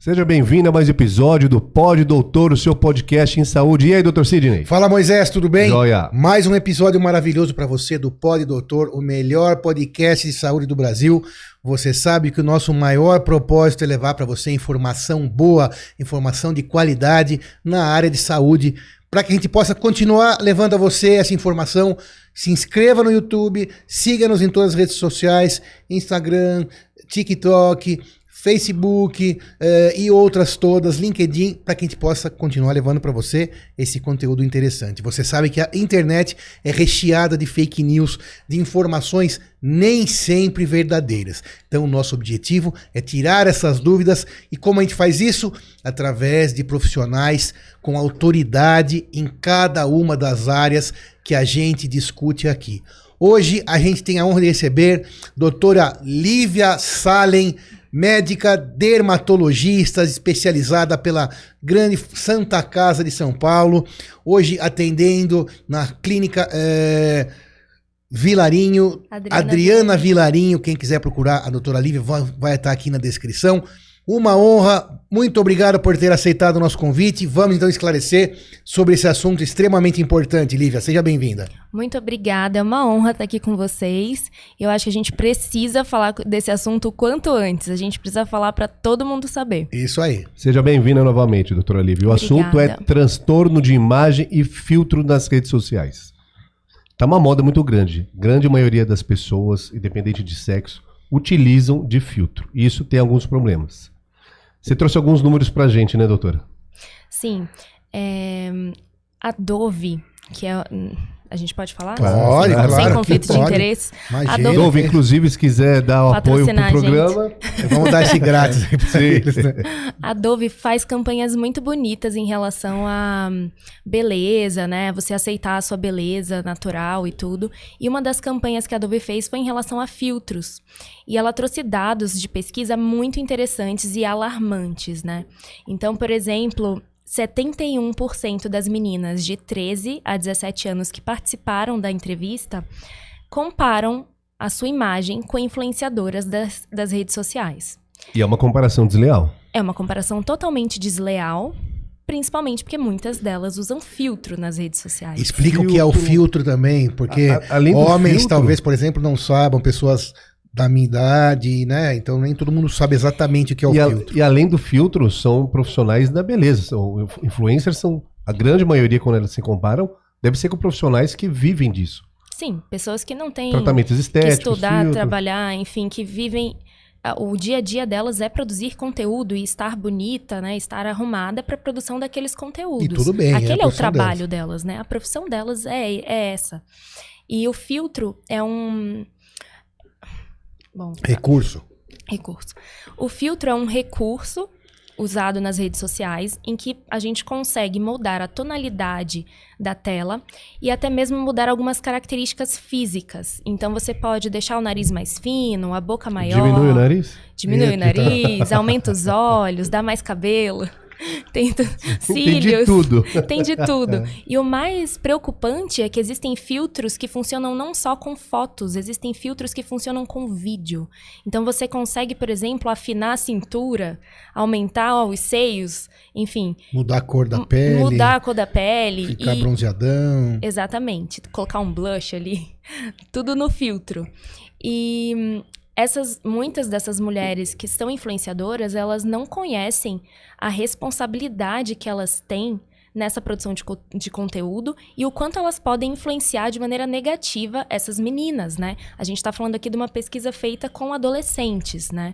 Seja bem-vindo a mais um episódio do Pod Doutor, o seu podcast em saúde. E aí, doutor Sidney? Fala, Moisés, tudo bem? Joia. Mais um episódio maravilhoso para você do Pod Doutor, o melhor podcast de saúde do Brasil. Você sabe que o nosso maior propósito é levar para você informação boa, informação de qualidade na área de saúde, para que a gente possa continuar levando a você essa informação. Se inscreva no YouTube, siga-nos em todas as redes sociais, Instagram, TikTok, Facebook e outras todas, LinkedIn, para que a gente possa continuar levando para você esse conteúdo interessante. Você sabe que a internet é recheada de fake news, de informações nem sempre verdadeiras. Então o nosso objetivo é tirar essas dúvidas e como a gente faz isso? Através de profissionais com autoridade em cada uma das áreas que a gente discute aqui. Hoje a gente tem a honra de receber doutora Lívia Salem, médica dermatologista especializada pela grande Santa Casa de São Paulo, hoje atendendo na clínica Vilarinho, Adriana Vilarinho. Quem quiser procurar a doutora Lívia vai estar aqui na descrição. Uma honra, muito obrigado por ter aceitado o nosso convite. Vamos então esclarecer sobre esse assunto extremamente importante. Lívia, seja bem-vinda. Muito obrigada, é uma honra estar aqui com vocês. Eu acho que a gente precisa falar desse assunto o quanto antes. A gente precisa falar para todo mundo saber. Isso aí. Seja bem-vinda novamente, doutora Lívia. O assunto é transtorno de imagem e filtro nas redes sociais. Tá uma moda muito grande. Grande maioria das pessoas, independente de sexo, utilizam de filtro. E isso tem alguns problemas. Você trouxe alguns números pra gente, né, doutora? Sim. A Dove, que é... A gente pode falar? Pode, sem, claro. sem conflito de interesse. A Dove, inclusive, se quiser dar o apoio pro programa, vamos dar esse grátis aí pra eles, né? A Dove faz campanhas muito bonitas em relação à beleza, né? Você aceitar a sua beleza natural e tudo. E uma das campanhas que a Dove fez foi em relação a filtros. E ela trouxe dados de pesquisa muito interessantes e alarmantes, né? Então, por exemplo, 71% das meninas de 13 a 17 anos que participaram da entrevista comparam a sua imagem com influenciadoras das redes sociais. E é uma comparação desleal. É uma comparação totalmente desleal, principalmente porque muitas delas usam filtro nas redes sociais. Explica o que é o filtro também, porque homens filtro, talvez, por exemplo, não saibam, pessoas da minha idade, né? Então nem todo mundo sabe exatamente o que é o filtro. E além do filtro, são profissionais da beleza. São influencers, são a grande maioria, quando elas se comparam, deve ser com profissionais que vivem disso. Sim, pessoas que não têm tratamentos estéticos, que estudar, filtro, trabalhar, enfim, que vivem... O dia a dia delas é produzir conteúdo e estar bonita, né? Estar arrumada para a produção daqueles conteúdos. E tudo bem. Aquele é o trabalho delas, né? A profissão delas é essa. E o filtro é um... Bom, recurso. O filtro é um recurso usado nas redes sociais em que a gente consegue moldar a tonalidade da tela e até mesmo mudar algumas características físicas. Então você pode deixar o nariz mais fino, a boca maior. Diminui o nariz? Diminui o nariz, aumenta os olhos, dá mais cabelo. Tem cílios, tem de tudo. Tem de tudo. E o mais preocupante é que existem filtros que funcionam não só com fotos, existem filtros que funcionam com vídeo. Então você consegue, por exemplo, afinar a cintura, aumentar os seios, enfim. Mudar a cor da pele. Mudar a cor da pele. Ficar bronzeadão. Exatamente. Colocar um blush ali. Tudo no filtro. E... muitas dessas mulheres que são influenciadoras, elas não conhecem a responsabilidade que elas têm nessa produção de conteúdo e o quanto elas podem influenciar de maneira negativa essas meninas, né? A gente tá falando aqui de uma pesquisa feita com adolescentes, né?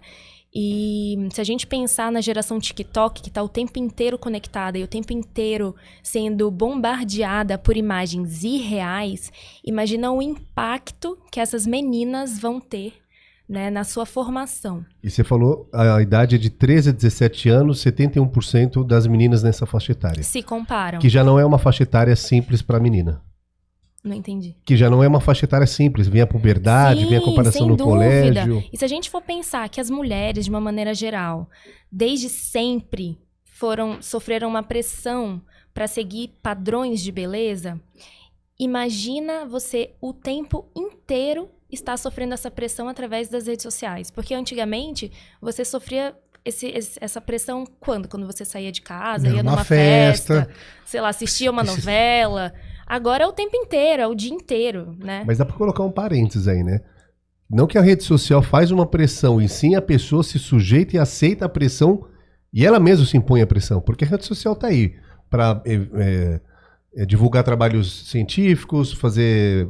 E se a gente pensar na geração TikTok, que tá o tempo inteiro conectada e o tempo inteiro sendo bombardeada por imagens irreais, imagina o impacto que essas meninas vão ter, né, na sua formação. E você falou, a idade é de 13 a 17 anos, 71% das meninas nessa faixa etária. Se comparam. Que já não é uma faixa etária simples para a menina. Não entendi. Que já não é uma faixa etária simples, vem a puberdade, vem a comparação no colégio. E se a gente for pensar que as mulheres, de uma maneira geral, desde sempre sofreram uma pressão para seguir padrões de beleza, imagina você o tempo inteiro está sofrendo essa pressão através das redes sociais. Porque antigamente você sofria essa pressão quando? Quando você saía de casa, Não, ia uma numa festa, sei lá, assistia uma novela. Agora é o tempo inteiro, é o dia inteiro, né? Mas dá pra colocar um parênteses aí, né? Não que a rede social faz uma pressão, e sim a pessoa se sujeita e aceita a pressão e ela mesma se impõe a pressão. Porque a rede social tá aí para divulgar trabalhos científicos, fazer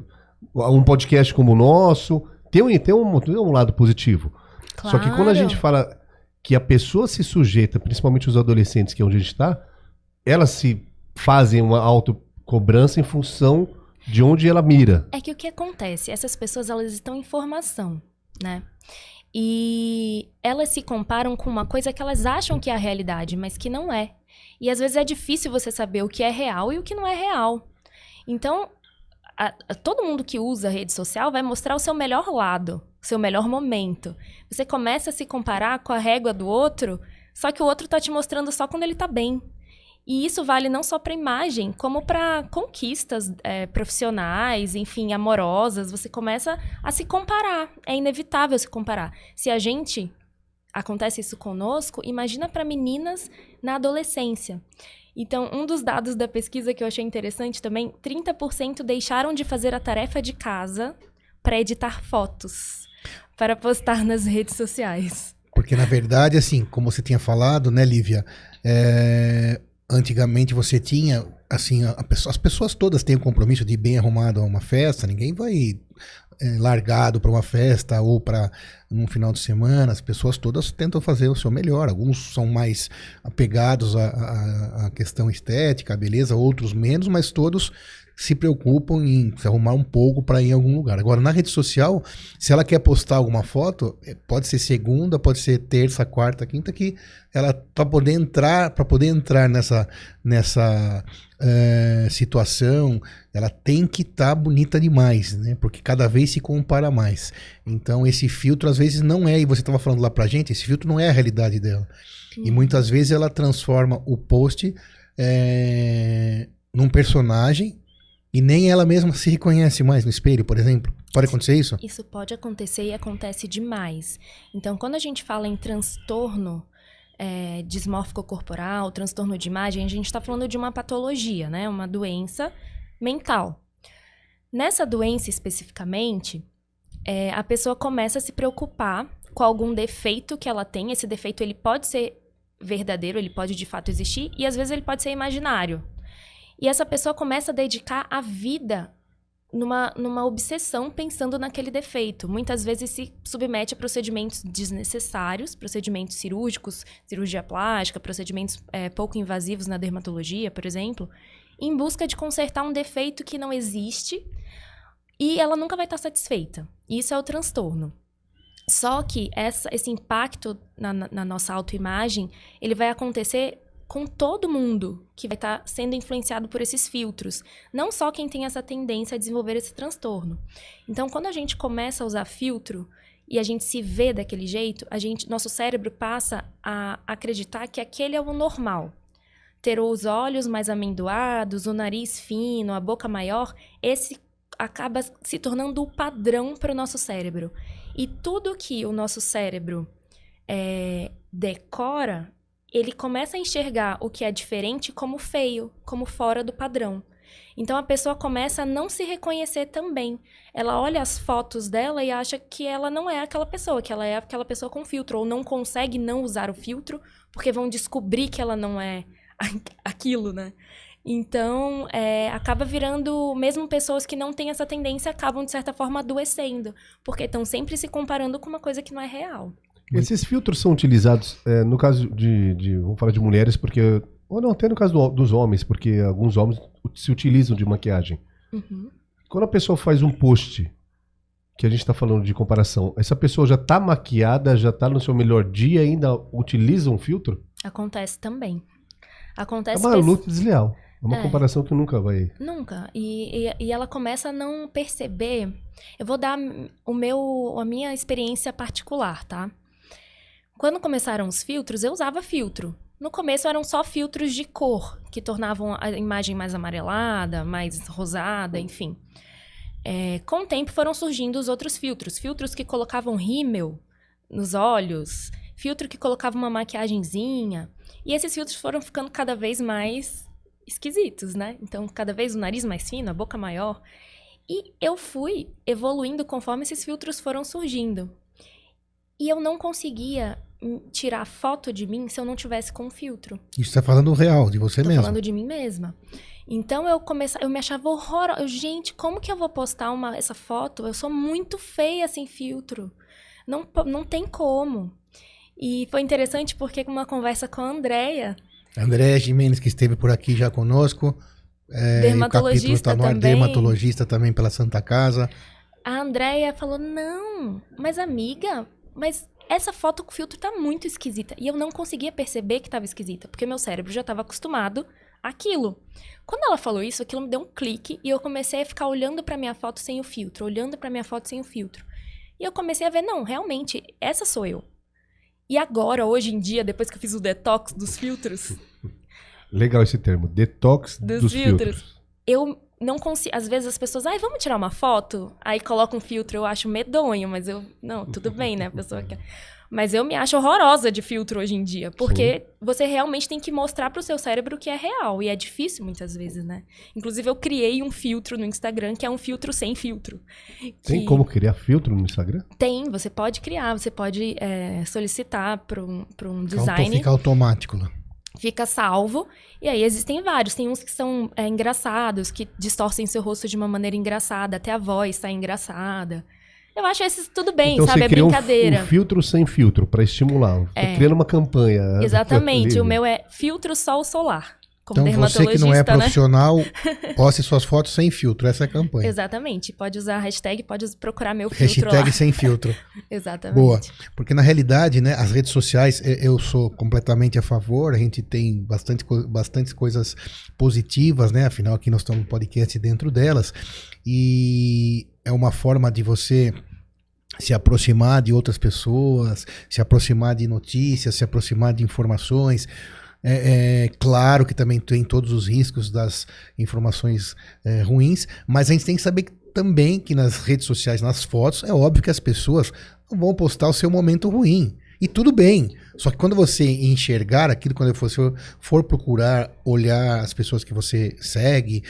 um podcast como o nosso. Tem um lado positivo. Claro. Só que quando a gente fala que a pessoa se sujeita, principalmente os adolescentes, que é onde a gente está, elas se fazem uma autocobrança em função de onde ela mira. É que o que acontece? Essas pessoas, elas estão em formação, né? E elas se comparam com uma coisa que elas acham que é a realidade, mas que não é. E às vezes é difícil você saber o que é real e o que não é real. Então, todo mundo que usa a rede social vai mostrar o seu melhor lado, o seu melhor momento. Você começa a se comparar com a régua do outro, só que o outro tá te mostrando só quando ele tá bem. E isso vale não só para imagem, como para conquistas profissionais, enfim, amorosas. Você começa a se comparar. É inevitável se comparar. Se acontece isso conosco, imagina para meninas na adolescência. Então, um dos dados da pesquisa que eu achei interessante também, 30% deixaram de fazer a tarefa de casa para editar fotos, para postar nas redes sociais. Porque, na verdade, assim, como você tinha falado, né, Lívia, antigamente você tinha, assim, as pessoas todas têm o compromisso de ir bem arrumado a uma festa, ninguém vai largado para uma festa ou para um final de semana, as pessoas todas tentam fazer o seu melhor, alguns são mais apegados à questão estética, à beleza, outros menos, mas todos se preocupam em se arrumar um pouco para ir em algum lugar. Agora, na rede social, se ela quer postar alguma foto, pode ser segunda, pode ser terça, quarta, quinta, que ela para poder entrar nessa situação, ela tem que estar bonita demais, né? Porque cada vez se compara mais. Então, esse filtro às vezes não é, e você estava falando lá pra gente, esse filtro não é a realidade dela. E muitas vezes ela transforma o post num personagem e nem ela mesma se reconhece mais no espelho, por exemplo. Pode acontecer isso? Isso pode acontecer e acontece demais. Então, quando a gente fala em transtorno dismórfico corporal, transtorno de imagem, a gente está falando de uma patologia, né? Uma doença mental. Nessa doença especificamente, a pessoa começa a se preocupar com algum defeito que ela tem. Esse defeito ele pode ser verdadeiro, ele pode de fato existir, e às vezes ele pode ser imaginário. E essa pessoa começa a dedicar a vida numa obsessão pensando naquele defeito. Muitas vezes se submete a procedimentos desnecessários, procedimentos cirúrgicos, cirurgia plástica, procedimentos pouco invasivos na dermatologia, por exemplo, em busca de consertar um defeito que não existe e ela nunca vai estar satisfeita. Isso é o transtorno. Só que esse impacto na nossa autoimagem, ele vai acontecer com todo mundo que vai estar sendo influenciado por esses filtros. Não só quem tem essa tendência a desenvolver esse transtorno. Então, quando a gente começa a usar filtro e a gente se vê daquele jeito, nosso cérebro passa a acreditar que aquele é o normal. Ter os olhos mais amendoados, o nariz fino, a boca maior, esse acaba se tornando o padrão para o nosso cérebro. E tudo que o nosso cérebro decora, ele começa a enxergar o que é diferente como feio, como fora do padrão. Então, a pessoa começa a não se reconhecer também. Ela olha as fotos dela e acha que ela não é aquela pessoa, que ela é aquela pessoa com filtro, ou não consegue não usar o filtro, porque vão descobrir que ela não é aquilo, né? Então, acaba virando, mesmo pessoas que não têm essa tendência, acabam, de certa forma, adoecendo, porque estão sempre se comparando com uma coisa que não é real. Esses filtros são utilizados, no caso vamos falar de mulheres, porque, ou não, até no caso dos homens, porque alguns homens se utilizam de maquiagem. Uhum. Quando a pessoa faz um post, que a gente está falando de comparação, essa pessoa já está maquiada, já está no seu melhor dia e ainda utiliza um filtro? Acontece também. É uma luta desleal. É uma comparação que nunca vai... Nunca. E ela começa a não perceber... Eu vou dar a minha experiência particular, tá? Quando começaram os filtros, eu usava filtro. No começo eram só filtros de cor, que tornavam a imagem mais amarelada, mais rosada, enfim. Com o tempo foram surgindo os outros filtros. Filtros que colocavam rímel nos olhos, filtro que colocava uma maquiagenzinha. E esses filtros foram ficando cada vez mais esquisitos, né? Então, cada vez o nariz mais fino, a boca maior. E eu fui evoluindo conforme esses filtros foram surgindo. E eu não conseguia tirar foto de mim se eu não tivesse com filtro. Isso tá falando real, de você mesmo. Tô falando de mim mesma. Então eu me achava horrorosa. Gente, como que eu vou postar essa foto? Eu sou muito feia sem filtro. Não tem como. E foi interessante porque uma conversa com a Andrea Gimenez, que esteve por aqui já conosco. Dermatologista também. Dermatologista também pela Santa Casa. A Andrea falou, não, mas amiga, mas essa foto com filtro tá muito esquisita. E eu não conseguia perceber que tava esquisita, porque meu cérebro já tava acostumado àquilo. Quando ela falou isso, aquilo me deu um clique e eu comecei a ficar olhando pra minha foto sem o filtro, olhando pra minha foto sem o filtro. E eu comecei a ver, não, realmente, essa sou eu. E agora, hoje em dia, depois que eu fiz o detox dos filtros... Legal esse termo, detox dos filtros. Eu não consigo... Às vezes as pessoas, vamos tirar uma foto? Aí coloca um filtro, eu acho medonho, mas eu... Não, tudo bem, né? A pessoa quer... Mas eu me acho horrorosa de filtro hoje em dia, porque você realmente tem que mostrar pro seu cérebro que é real, e é difícil muitas vezes, né? Inclusive, eu criei um filtro no Instagram, que é um filtro sem filtro. Tem como criar filtro no Instagram? Tem, você pode criar, você pode solicitar para um designer. Fica automático lá. Fica salvo, e aí existem vários. Tem uns que são engraçados, que distorcem seu rosto de uma maneira engraçada, até a voz tá engraçada. Eu acho esses tudo bem, então, sabe? Você é cria brincadeira. Um filtro sem filtro, para estimular. Tô criando uma campanha. Exatamente, o meu é filtro sol solar. Como então você que não é profissional, poste suas fotos sem filtro, essa é a campanha. Exatamente, pode usar a hashtag, pode procurar meu filtro hashtag lá. sem filtro. Exatamente. Boa, porque na realidade, né, as redes sociais, eu sou completamente a favor, a gente tem bastante coisas positivas, né, afinal aqui nós estamos no podcast dentro delas, e é uma forma de você se aproximar de outras pessoas, se aproximar de notícias, se aproximar de informações. É claro que também tem todos os riscos das informações ruins, mas a gente tem que saber também que nas redes sociais, nas fotos, é óbvio que as pessoas não vão postar o seu momento ruim. E tudo bem. Só que quando você enxergar aquilo, quando você for procurar olhar as pessoas que você segue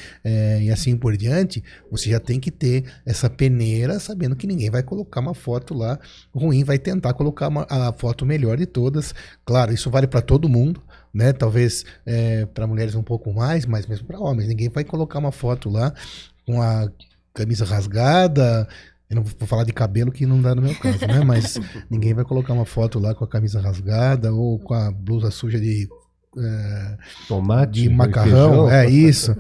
e assim por diante, você já tem que ter essa peneira sabendo que ninguém vai colocar uma foto lá ruim, vai tentar colocar a foto melhor de todas. Claro, isso vale para todo mundo, né? Talvez para mulheres um pouco mais, mas mesmo para homens. Ninguém vai colocar uma foto lá com a camisa rasgada. Eu não vou falar de cabelo que não dá no meu caso, né? Mas ninguém vai colocar uma foto lá com a camisa rasgada ou com a blusa suja de tomate, de macarrão, isso.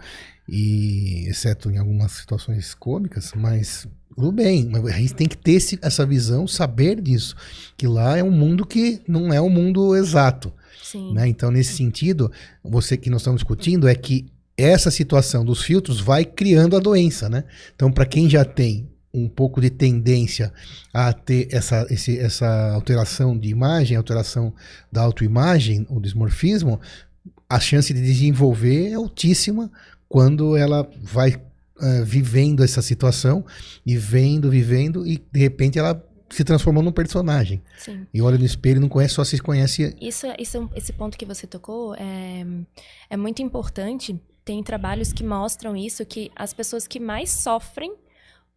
E exceto em algumas situações cômicas, mas tudo bem. A gente tem que ter essa visão, saber disso, que lá é um mundo que não é um mundo exato. Sim. Né? Então, nesse sentido, você que nós estamos discutindo é que essa situação dos filtros vai criando a doença, né? Então, para quem já tem um pouco de tendência a ter essa alteração de imagem, alteração da autoimagem, o dismorfismo, a chance de desenvolver é altíssima quando ela vai vivendo essa situação e vivendo, e de repente ela se transformou num personagem. Sim. E olha no espelho e não conhece, só se conhece... Esse ponto que você tocou é muito importante. Tem trabalhos que mostram isso, que as pessoas que mais sofrem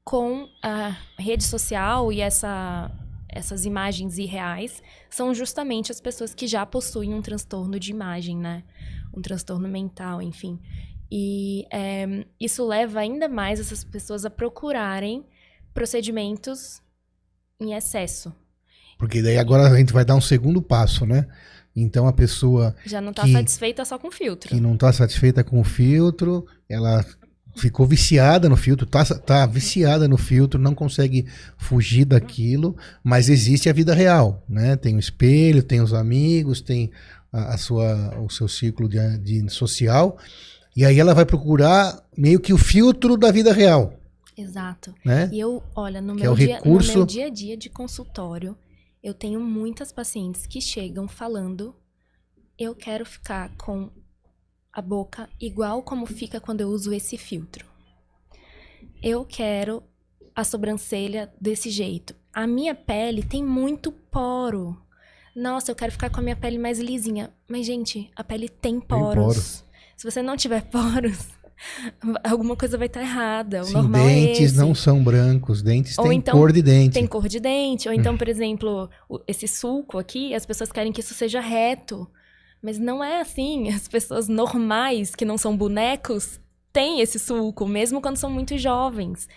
com a rede social e essas imagens irreais são justamente as pessoas que já possuem um transtorno de imagem, né? Um transtorno mental, enfim. E isso leva ainda mais essas pessoas a procurarem procedimentos em excesso. Porque daí agora a gente vai dar um segundo passo, né? Então a pessoa já não está satisfeita só com o filtro. Que não está satisfeita com o filtro, ela ficou viciada no filtro, tá viciada no filtro, não consegue fugir daquilo, mas existe a vida real, né? Tem o espelho, tem os amigos, tem o seu ciclo de social, e aí ela vai procurar meio que o filtro da vida real. Exato. Né? E olha, no meu dia a dia de consultório, eu tenho muitas pacientes que chegam falando, eu quero ficar com a boca igual como fica quando eu uso esse filtro. Eu quero a sobrancelha desse jeito. A minha pele tem muito poro. Nossa, eu quero ficar com a minha pele mais lisinha. Mas, gente, a pele tem poros. Tem poros. Se você não tiver poros, alguma coisa vai estar errada. O Sim, normal dentes é esse. não são brancos, dentes Ou têm então, cor de dente. Tem cor de dente. Ou então, por exemplo, esse sulco aqui, as pessoas querem que isso seja reto. Mas não é assim. As pessoas normais, que não são bonecos, têm esse sulco, mesmo quando são muito jovens.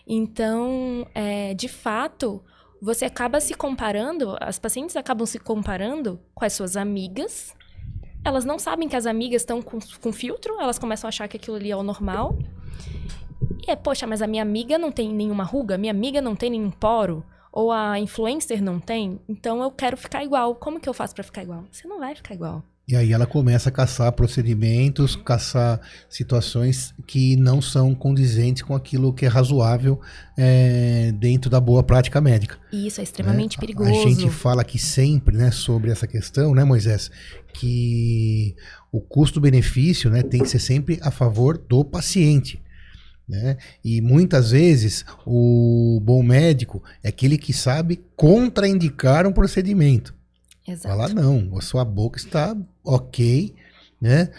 Então, de fato, você acaba se comparando, as pacientes acabam se comparando com as suas amigas. Elas não sabem que as amigas estão com filtro, elas começam a achar que aquilo ali é o normal. E poxa, mas a minha amiga não tem nenhuma ruga, minha amiga não tem nenhum poro, ou a influencer não tem, então eu quero ficar igual. Como que eu faço pra ficar igual? Você não vai ficar igual. E aí ela começa a caçar procedimentos, caçar situações que não são condizentes com aquilo que é razoável dentro da boa prática médica. E isso é extremamente perigoso. A gente fala aqui sempre, né, sobre essa questão, né, Moisés, que o custo-benefício, né, tem que ser sempre a favor do paciente. Né? E muitas vezes o bom médico é aquele que sabe contraindicar um procedimento. Exato. Falar, não, a sua boca está ok, né?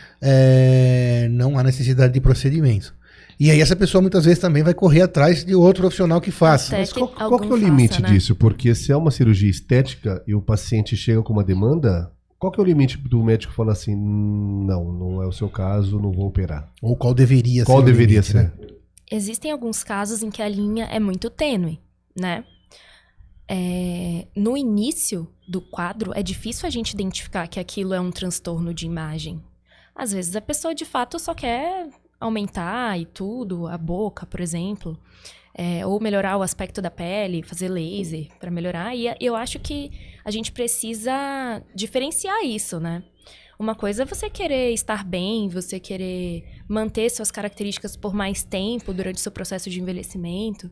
Não há necessidade de procedimento. E aí essa pessoa muitas vezes também vai correr atrás de outro profissional que faça. Mas qual que é o limite disso? Porque se é uma cirurgia estética e o paciente chega com uma demanda, qual que é o limite do médico falar assim, não é o seu caso, não vou operar? Ou qual deveria ser? Qual deveria ser? Né? Existem alguns casos em que a linha é muito tênue, né? No início do quadro, é difícil a gente identificar que aquilo é um transtorno de imagem. Às vezes a pessoa, de fato, só quer aumentar e tudo, a boca, por exemplo, ou melhorar o aspecto da pele, fazer laser para melhorar. E eu acho que a gente precisa diferenciar isso, né? Uma coisa é você querer estar bem, você querer manter suas características por mais tempo durante o seu processo de envelhecimento.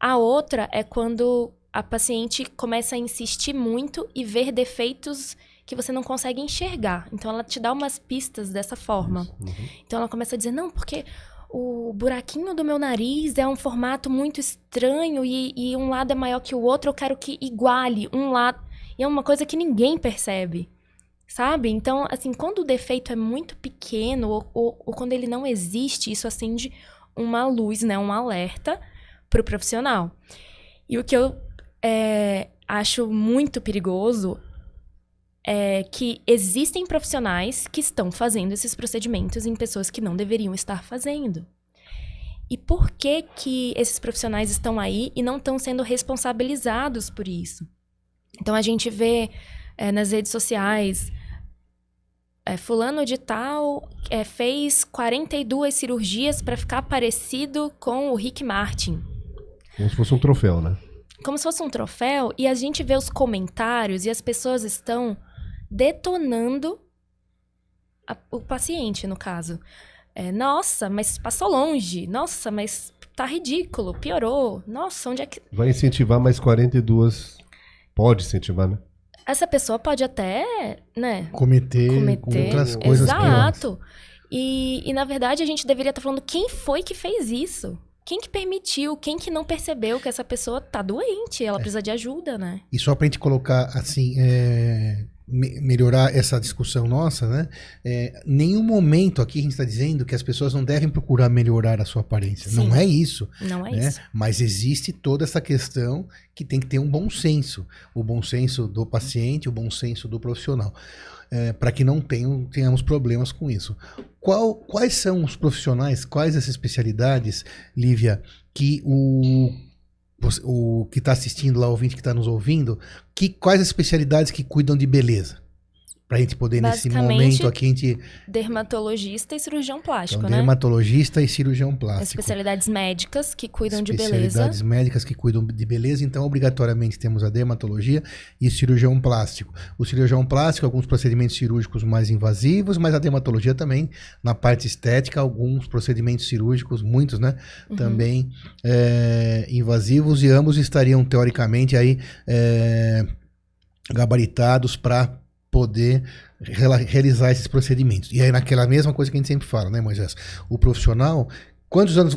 A outra é quando a paciente começa a insistir muito e ver defeitos que você não consegue enxergar. Então, ela te dá umas pistas dessa forma. Uhum. Então, ela começa a dizer, não, porque o buraquinho do meu nariz é um formato muito estranho e um lado é maior que o outro, eu quero que iguale um lado. E é uma coisa que ninguém percebe, sabe? Então, assim, quando o defeito é muito pequeno ou quando ele não existe, isso acende uma luz, né, um alerta para o profissional. E o que eu acho muito perigoso é que existem profissionais que estão fazendo esses procedimentos em pessoas que não deveriam estar fazendo. E por que que esses profissionais estão aí e não estão sendo responsabilizados por isso? Então, a gente vê nas redes sociais, fulano de tal fez 42 cirurgias para ficar parecido com o Rick Martin. Como se fosse um troféu, né? Como se fosse um troféu, e a gente vê os comentários e as pessoas estão detonando o paciente, no caso. Nossa, mas passou longe. Nossa, mas tá ridículo, piorou. Nossa, onde é que... Vai incentivar mais 42... Pode incentivar, né? Essa pessoa pode até, né? Cometer outras coisas. Exato. E, na verdade, a gente deveria estar falando quem foi que fez isso. Quem que permitiu, quem que não percebeu que essa pessoa tá doente, ela precisa de ajuda, né? E só pra gente colocar, assim, melhorar essa discussão nossa, né? Nenhum momento aqui a gente está dizendo que as pessoas não devem procurar melhorar a sua aparência. Sim. Não é isso. Não é né? isso. Mas existe toda essa questão que tem que ter um bom senso. O bom senso do paciente, o bom senso do profissional. Para que não tenhamos problemas com isso. Quais são os profissionais, quais as especialidades, Lívia, que o que está assistindo lá, o ouvinte que está nos ouvindo, quais as especialidades que cuidam de beleza? Pra gente poder, nesse momento aqui, a gente... dermatologista e cirurgião plástico, então, né? Dermatologista e cirurgião plástico. Especialidades médicas que cuidam de beleza. Especialidades médicas que cuidam de beleza. Então, obrigatoriamente, temos a dermatologia e cirurgião plástico. O cirurgião plástico, alguns procedimentos cirúrgicos mais invasivos, mas a dermatologia também, na parte estética, alguns procedimentos cirúrgicos, muitos, né? Uhum. Também invasivos, e ambos estariam, teoricamente, aí gabaritados para poder realizar esses procedimentos. E aí, naquela mesma coisa que a gente sempre fala, né, Moisés? O profissional,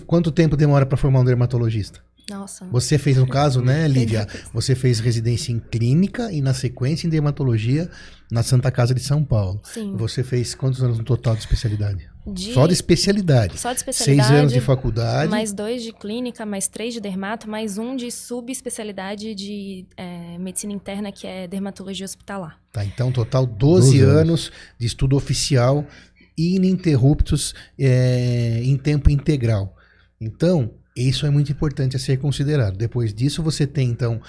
quanto tempo demora para formar um dermatologista? Nossa. Você fez, no caso, né, Lívia? Você fez residência em clínica e, na sequência, em dermatologia na Santa Casa de São Paulo. Sim. Você fez quantos anos no total de especialidade? Só de especialidade. Só de especialidade. 6 anos de faculdade. Mais 2 de clínica, mais 3 de dermato, mais 1 de subespecialidade de medicina interna, que é dermatologia hospitalar. Tá, então, total 12 anos de estudo oficial ininterruptos em tempo integral. Então, isso é muito importante a ser considerado. Depois disso, você tem, então,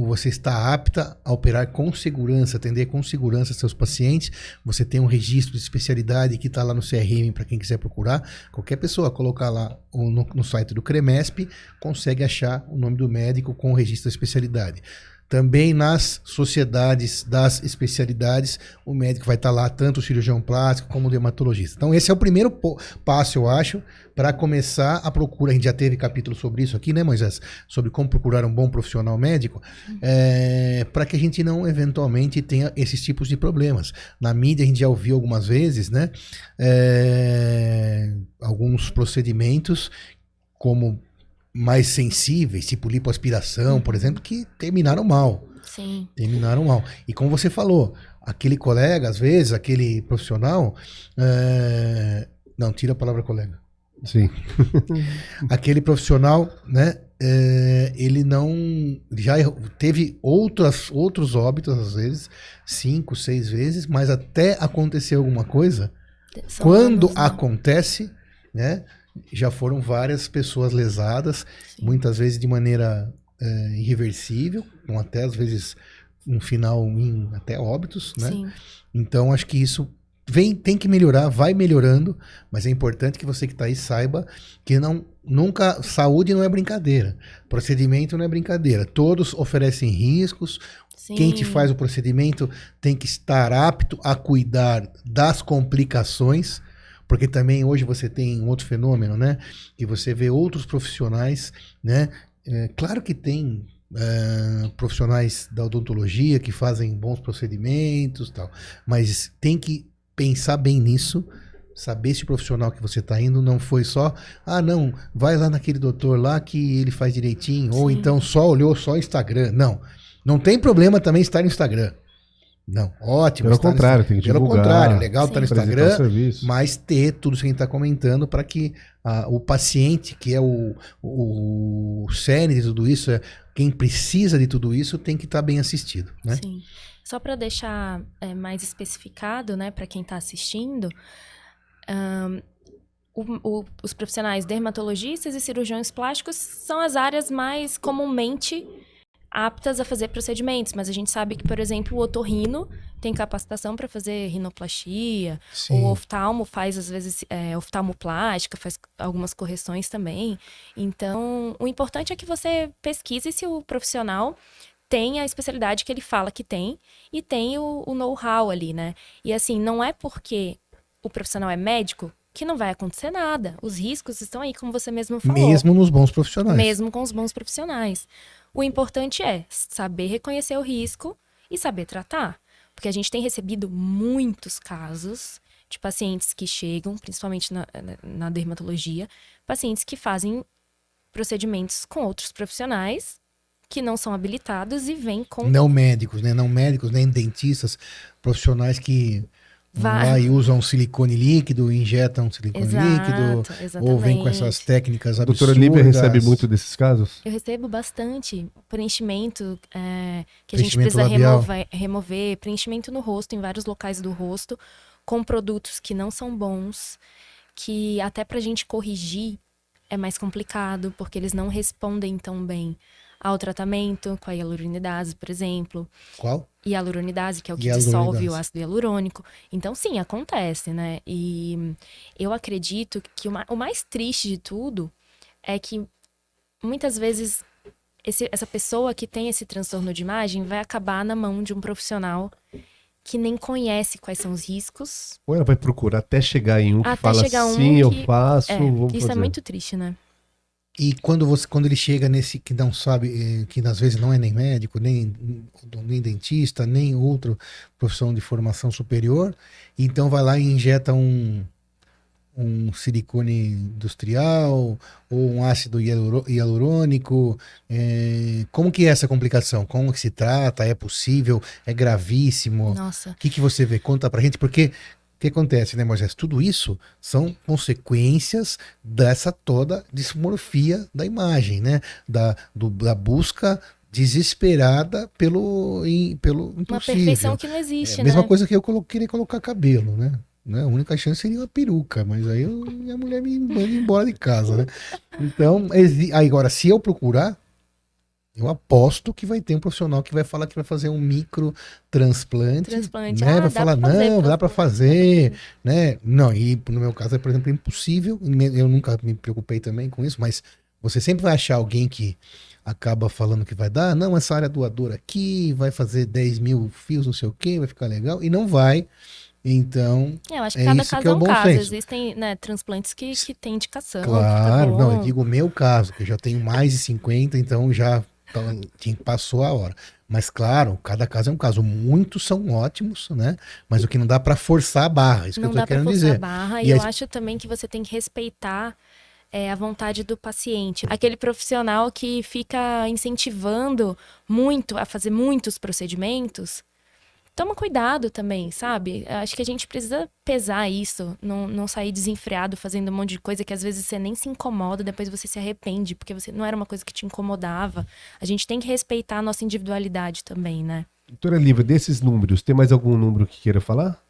você está apta a operar com segurança, atender com segurança seus pacientes. Você tem um registro de especialidade que está lá no CRM para quem quiser procurar. Qualquer pessoa colocar lá no site do CREMESP, consegue achar o nome do médico com o registro da especialidade. Também nas sociedades das especialidades, o médico vai estar lá, tanto o cirurgião plástico como o dermatologista. Então, esse é o primeiro passo, eu acho, para começar a procura. A gente já teve capítulo sobre isso aqui, né, Moisés? Sobre como procurar um bom profissional médico, para que a gente não, eventualmente, tenha esses tipos de problemas. Na mídia, a gente já ouviu algumas vezes, né, alguns procedimentos como mais sensíveis, tipo lipoaspiração, por exemplo, que terminaram mal. Sim. Terminaram mal. E como você falou, aquele colega, às vezes, aquele profissional... Não, tira a palavra colega. Sim. Aquele profissional, né? Ele não... Já teve outros óbitos, às vezes, 5, 6 vezes, mas até acontecer alguma coisa, quando acontece, né? Já foram várias pessoas lesadas, sim, muitas vezes de maneira irreversível, até às vezes um final em até óbitos, né? Sim. Então acho que isso tem que melhorar, vai melhorando, mas é importante que você que está aí saiba que nunca, saúde não é brincadeira, procedimento não é brincadeira, todos oferecem riscos. Sim. Quem te faz o procedimento tem que estar apto a cuidar das complicações. Porque também hoje você tem um outro fenômeno, né? Que você vê outros profissionais, né? Claro que tem profissionais da odontologia que fazem bons procedimentos e tal, mas tem que pensar bem nisso, saber se o profissional que você está indo não foi só, não, vai lá naquele doutor lá que ele faz direitinho, sim, ou então só olhou só o Instagram. Não tem problema também estar no Instagram. Não, ótimo. Pelo contrário, tem que divulgar. Pelo contrário, legal estar no Instagram, o mas ter tudo isso que a gente está comentando para que o paciente, que é o cerne de tudo isso, quem precisa de tudo isso, tem que estar bem assistido, né? Sim. Só para deixar mais especificado, né, para quem está assistindo, os profissionais dermatologistas e cirurgiões plásticos são as áreas mais comumente aptas a fazer procedimentos, mas a gente sabe que, por exemplo, o otorrino tem capacitação para fazer rinoplastia, sim, o oftalmo faz, às vezes, oftalmoplástica, faz algumas correções também. Então, o importante é que você pesquise se o profissional tem a especialidade que ele fala que tem e tem o know-how ali, né? E assim, não é porque o profissional é médico que não vai acontecer nada. Os riscos estão aí, como você mesmo falou. Mesmo nos bons profissionais. Mesmo com os bons profissionais. O importante é saber reconhecer o risco e saber tratar. Porque a gente tem recebido muitos casos de pacientes que chegam, principalmente na dermatologia, pacientes que fazem procedimentos com outros profissionais que não são habilitados e vêm com... Não médicos, né? Não médicos, nem dentistas, profissionais que... Vai e usam silicone líquido, injetam silicone líquido, exatamente. Ou vem com essas técnicas absurdas. Doutora Lívia recebe muito desses casos? Eu recebo bastante. Preenchimento que a gente precisa remover, preenchimento no rosto, em vários locais do rosto, com produtos que não são bons, que até pra gente corrigir é mais complicado, porque eles não respondem tão bem ao tratamento com a hialuronidase, por exemplo. Qual? Hialuronidase, que é o que dissolve o ácido hialurônico. Então, sim, acontece, né? E eu acredito que o mais triste de tudo é que, muitas vezes, essa pessoa que tem esse transtorno de imagem vai acabar na mão de um profissional que nem conhece quais são os riscos. Ou ela vai procurar até chegar em um que fala assim, eu faço, vou isso fazer. É muito triste, né? E quando ele chega nesse que não sabe, que às vezes não é nem médico, nem dentista, nem outra profissão de formação superior, então vai lá e injeta um um silicone industrial ou um ácido hialurônico? Como que é essa complicação? Como que se trata? É possível? É gravíssimo? Nossa. O que você vê? Conta pra gente, porque o que acontece, né, Moisés? Tudo isso são consequências dessa toda dismorfia da imagem, né? Da busca desesperada pelo impossível. Uma perfeição que não existe, A mesma né? coisa que eu queria colocar cabelo, né? A única chance seria uma peruca, mas aí a mulher me manda embora de casa, né? Então, agora, se eu procurar, eu aposto que vai ter um profissional que vai falar que vai fazer um micro transplante, né? Vai falar, não, dá para fazer, né? Não, e no meu caso é, por exemplo, impossível. Eu nunca me preocupei também com isso, mas você sempre vai achar alguém que acaba falando que vai dar, não, essa área doadora aqui vai fazer 10 mil fios, não sei o que, vai ficar legal, e não vai. Então, eu acho que cada isso caso que é é o um bom caso. senso. Existem, né, transplantes que têm indicação, Claro, que tá não, eu bom. digo o meu caso, que eu já tenho mais de 50, então já passou a hora. Mas claro, cada caso é um caso. Muitos são ótimos, né? Mas o que não dá para forçar a barra, isso Não que eu dá tô pra querendo forçar a dizer. barra. E E a eu acho também que você tem que respeitar a vontade do paciente. Aquele profissional que fica incentivando muito a fazer muitos procedimentos, toma cuidado também, sabe? Acho que a gente precisa pesar isso, não sair desenfreado fazendo um monte de coisa que às vezes você nem se incomoda, depois você se arrepende, porque você não era uma coisa que te incomodava. A gente tem que respeitar a nossa individualidade também, né? Doutora Lívia, desses números, tem mais algum número que queira falar?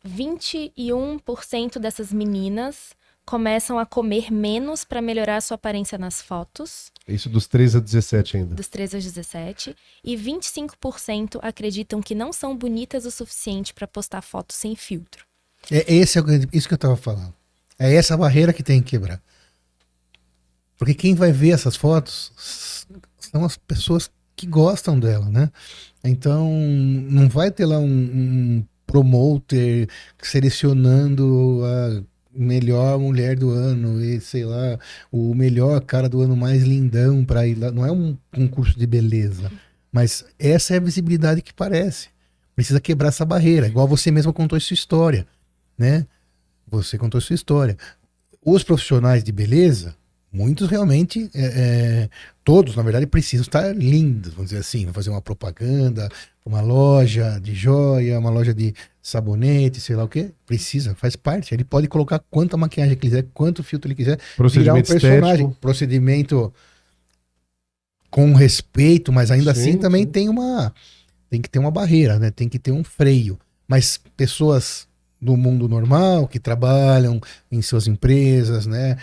21% dessas meninas começam a comer menos para melhorar a sua aparência nas fotos. Isso dos 13 a 17 ainda. Dos 13 aos 17. E 25% acreditam que não são bonitas o suficiente para postar fotos sem filtro. Isso que eu tava falando. É essa barreira que tem que quebrar. Porque quem vai ver essas fotos são as pessoas que gostam dela, né? Então, não vai ter lá um promoter selecionando a melhor mulher do ano e, sei lá, o melhor cara do ano mais lindão para ir lá. Não é um concurso de beleza, mas essa é a visibilidade que parece. Precisa quebrar essa barreira, igual você mesmo contou sua história, né? Você contou sua história. Os profissionais de beleza, muitos realmente, todos, na verdade, precisam estar lindos, vamos dizer assim, fazer uma propaganda, uma loja de joia, uma loja de sabonete, sei lá o que, precisa, faz parte. Ele pode colocar quanta maquiagem ele quiser, quanto filtro ele quiser, Procedimento virar um personagem, estético. procedimento com respeito, mas ainda Sim, assim também sim. tem que ter uma barreira, né? Tem que ter um freio. Mas pessoas do mundo normal, que trabalham em suas empresas, né?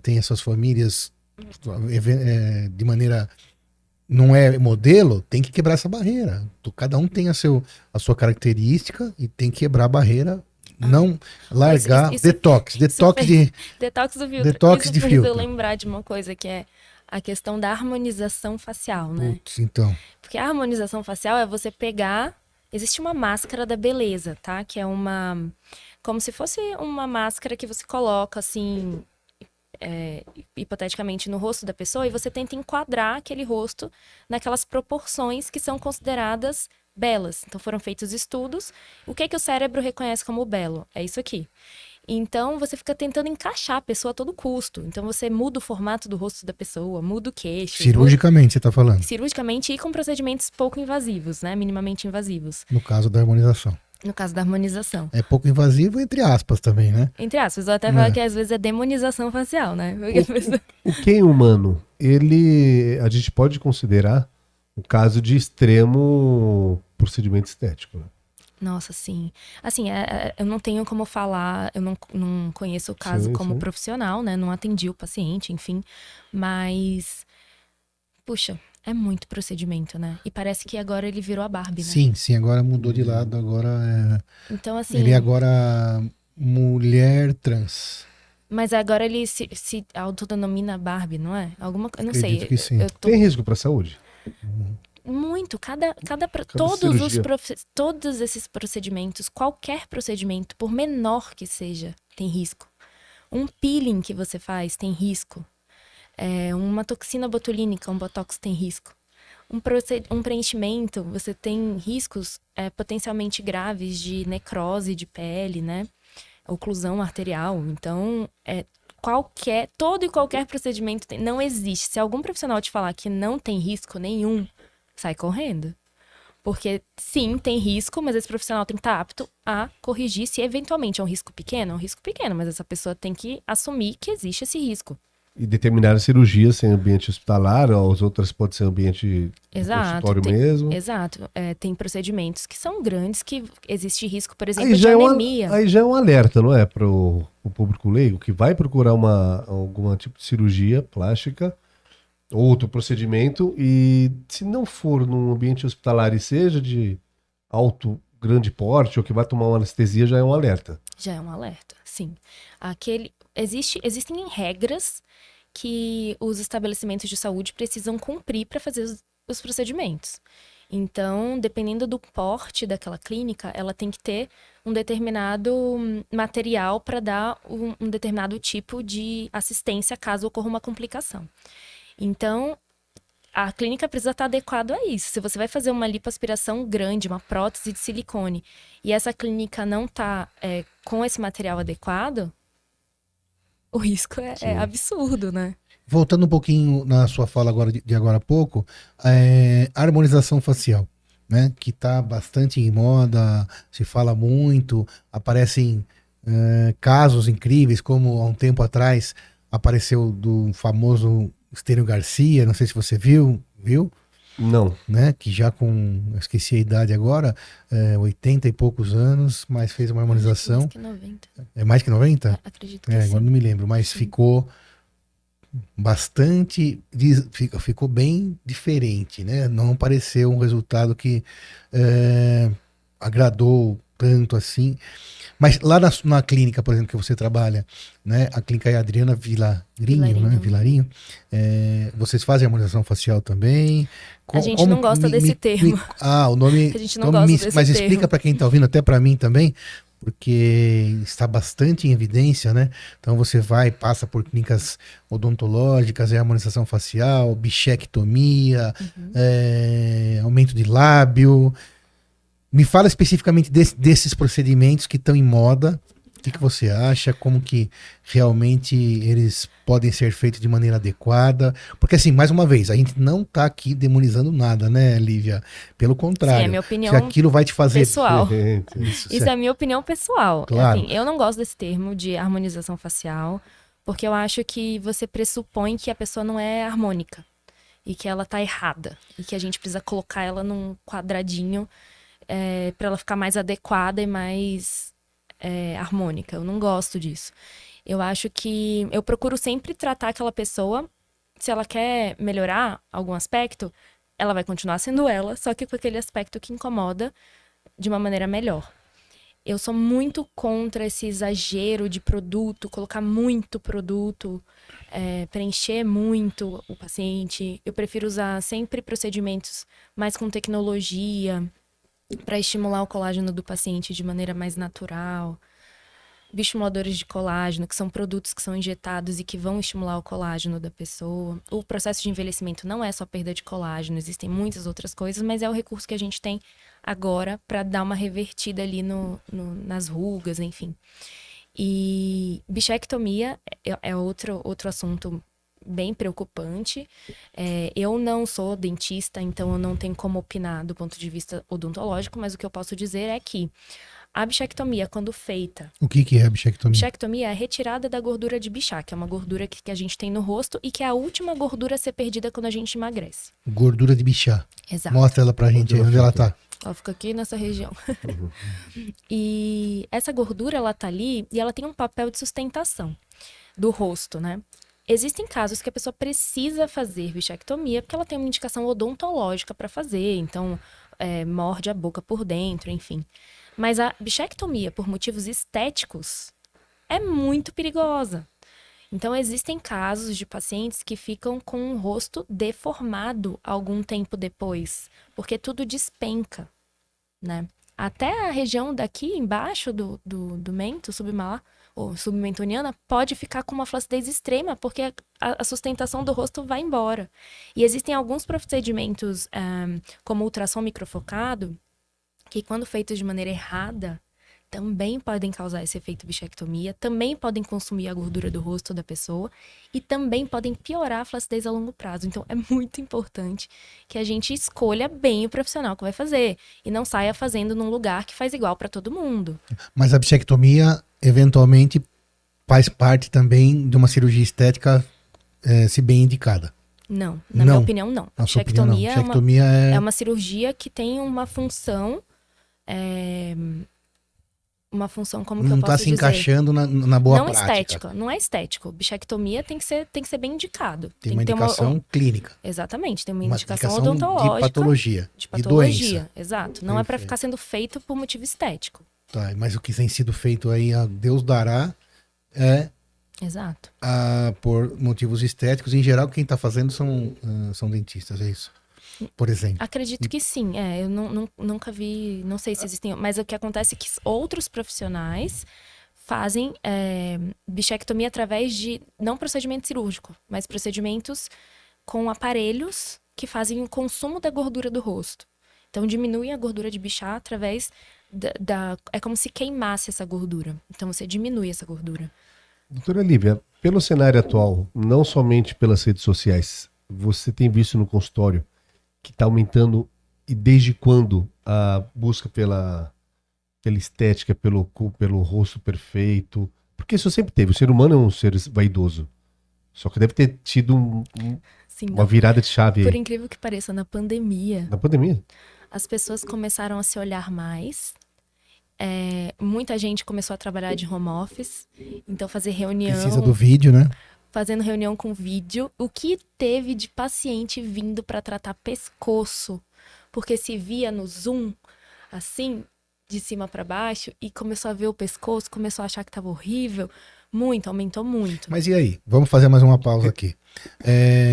Tem as suas famílias de maneira... Não é modelo, tem que quebrar essa barreira. Cada um tem a sua característica e tem que quebrar a barreira, não largar. Detox Detox do filtro. Detox de fez filtro. eu lembrar de uma coisa que é a questão da harmonização facial, né? Putz, então. Porque a harmonização facial é você pegar... Existe uma máscara da beleza, tá? Que é uma... Como se fosse uma máscara que você coloca, assim... hipoteticamente no rosto da pessoa, e você tenta enquadrar aquele rosto naquelas proporções que são consideradas belas. Então foram feitos estudos. O que o cérebro reconhece como belo? É isso aqui. Então você fica tentando encaixar a pessoa a todo custo. Então você muda o formato do rosto da pessoa, muda o queixo. Cirurgicamente, você tá falando? Cirurgicamente e com procedimentos pouco invasivos, né? Minimamente invasivos. No caso da harmonização. No caso da harmonização. É pouco invasivo, entre aspas, também, né? Entre aspas, eu até falo que às vezes é demonização facial, né? O QI humano, a gente pode considerar um caso de extremo procedimento estético, né? Nossa, sim. Assim, eu não tenho como falar, eu não conheço o caso como profissional, né? Não atendi o paciente, enfim. Mas, puxa, é muito procedimento, né? E parece que agora ele virou a Barbie, né? Sim, agora mudou de lado, agora Então, assim... Ele é agora mulher trans. Mas agora ele se autodenomina Barbie, não é? Alguma coisa, não Acredito sei. que sim. Tem risco para a saúde? Muito, todos esses procedimentos, qualquer procedimento, por menor que seja, tem risco. Um peeling que você faz tem risco. Uma toxina botulínica, um botox tem risco. Um preenchimento, você tem riscos potencialmente graves de necrose de pele, né? oclusão arterial. Então, todo e qualquer procedimento não existe. Se algum profissional te falar que não tem risco nenhum, sai correndo. Porque, sim, tem risco, mas esse profissional tem que estar apto a corrigir se eventualmente é um risco pequeno, mas essa pessoa tem que assumir que existe esse risco. E determinadas cirurgias em ambiente hospitalar, ou as outras podem ser ambiente consultório mesmo. Exato. Tem procedimentos que são grandes, que existe risco, por exemplo, de anemia. Aí já é um alerta, não é? Para o público leigo, que vai procurar algum tipo de cirurgia plástica, outro procedimento, e se não for num ambiente hospitalar e seja de grande porte, ou que vai tomar uma anestesia, já é um alerta. Já é um alerta, sim. Existem regras que os estabelecimentos de saúde precisam cumprir para fazer os procedimentos. Então, dependendo do porte daquela clínica, ela tem que ter um determinado material para dar um determinado tipo de assistência caso ocorra uma complicação. Então, a clínica precisa estar adequada a isso. Se você vai fazer uma lipoaspiração grande, uma prótese de silicone, e essa clínica não está com esse material adequado, o risco é absurdo, né? Voltando um pouquinho na sua fala agora de agora a pouco, harmonização facial, né? Que está bastante em moda, se fala muito, aparecem casos incríveis, como há um tempo atrás apareceu do famoso Estênio Garcia, não sei se você viu? Não. Né? Que já eu esqueci a idade agora, 80 e poucos anos, mas fez uma harmonização. Mais que 90. É mais que 90? Acredito que sim. Agora não me lembro, mas sim. Ficou bastante, ficou bem diferente, né? Não pareceu um resultado que agradou tanto assim. Mas lá na clínica, por exemplo, que você trabalha, né? A clínica é Adriana Vilarinho. Vocês fazem harmonização facial também? A gente não gosta desse termo. O nome... A gente não gosta desse mas termo. Explica para quem está ouvindo, até para mim também, porque está bastante em evidência, né? Então você passa por clínicas odontológicas, harmonização facial, bichectomia, aumento de lábio. Me fala especificamente desses procedimentos que estão em moda. O que você acha? Como que realmente eles podem ser feitos de maneira adequada? Porque assim, mais uma vez, a gente não está aqui demonizando nada, né, Lívia? Pelo contrário. Sim, é minha opinião se aquilo vai te fazer pessoal. Isso é a minha opinião pessoal. Claro. Assim, eu não gosto desse termo de harmonização facial, porque eu acho que você pressupõe que a pessoa não é harmônica e que ela tá errada e que a gente precisa colocar ela num quadradinho para ela ficar mais adequada e mais harmônica. Eu não gosto disso. Eu acho que eu procuro sempre tratar aquela pessoa, se ela quer melhorar algum aspecto, ela vai continuar sendo ela, só que com aquele aspecto que incomoda de uma maneira melhor. Eu sou muito contra esse exagero de produto, colocar muito produto, preencher muito o paciente. Eu prefiro usar sempre procedimentos mais com tecnologia, para estimular o colágeno do paciente de maneira mais natural. Bioestimuladores de colágeno, que são produtos que são injetados e que vão estimular o colágeno da pessoa. O processo de envelhecimento não é só perda de colágeno, existem muitas outras coisas, mas é o recurso que a gente tem agora para dar uma revertida ali nas rugas, enfim. E bichectomia é outro assunto bem preocupante. Eu não sou dentista, então eu não tenho como opinar do ponto de vista odontológico, mas o que eu posso dizer é que a bichectomia, quando feita... O que é a bichectomia? Bichectomia é a retirada da gordura de bichá, que é uma gordura que a gente tem no rosto e que é a última gordura a ser perdida quando a gente emagrece. Gordura de bichá. Exato. Mostra ela pra gente aí, onde ela tá. Ela fica aqui nessa região. E essa gordura, ela tá ali e ela tem um papel de sustentação do rosto, né? Existem casos que a pessoa precisa fazer bichectomia porque ela tem uma indicação odontológica para fazer, então morde a boca por dentro, enfim. Mas a bichectomia, por motivos estéticos, é muito perigosa. Então, existem casos de pacientes que ficam com o rosto deformado algum tempo depois, porque tudo despenca, né? Até a região daqui embaixo do mento submalar, ou submentoniana, pode ficar com uma flacidez extrema, porque a sustentação do rosto vai embora. E existem alguns procedimentos, como ultrassom microfocado, que quando feitos de maneira errada, também podem causar esse efeito bichectomia, também podem consumir a gordura do rosto da pessoa e também podem piorar a flacidez a longo prazo. Então, é muito importante que a gente escolha bem o profissional que vai fazer e não saia fazendo num lugar que faz igual para todo mundo. Mas a bichectomia, eventualmente, faz parte também de uma cirurgia estética, se bem indicada. Não, na minha opinião, não. Na sua opinião, não. Bichectomia é uma cirurgia que tem uma função... uma função, como que eu posso dizer? Não está se encaixando na boa prática. Não estética, não é estético. Bichectomia tem que ser bem indicado. Tem uma indicação clínica. Exatamente, tem uma indicação odontológica. De patologia. De patologia, e doença. Exato. Não é para ficar sendo feito por motivo estético. Tá, mas o que tem sido feito aí, a Deus dará, Exato. Por motivos estéticos. Em geral, quem está fazendo são dentistas, é isso? Por exemplo. Acredito que sim. Eu nunca vi, não sei se existem, mas o que acontece é que outros profissionais fazem bichectomia através de, não procedimento cirúrgico, mas procedimentos com aparelhos que fazem o consumo da gordura do rosto. Então, diminuem a gordura de bichar através é como se queimasse essa gordura. Então, você diminui essa gordura. Doutora Lívia, pelo cenário atual, não somente pelas redes sociais, você tem visto no consultório que está aumentando, e desde quando a busca pela estética, pelo rosto perfeito? Porque isso sempre teve. O ser humano é um ser vaidoso. Só que deve ter tido uma virada de chave aí. Por incrível que pareça, na pandemia... Na pandemia? As pessoas começaram a se olhar mais. Muita gente começou a trabalhar de home office. Então, fazer reunião... Precisa do vídeo, né? Fazendo reunião com vídeo, o que teve de paciente vindo para tratar pescoço, porque se via no Zoom, assim, de cima para baixo, e começou a ver o pescoço, começou a achar que estava horrível, aumentou muito. Mas e aí? Vamos fazer mais uma pausa aqui.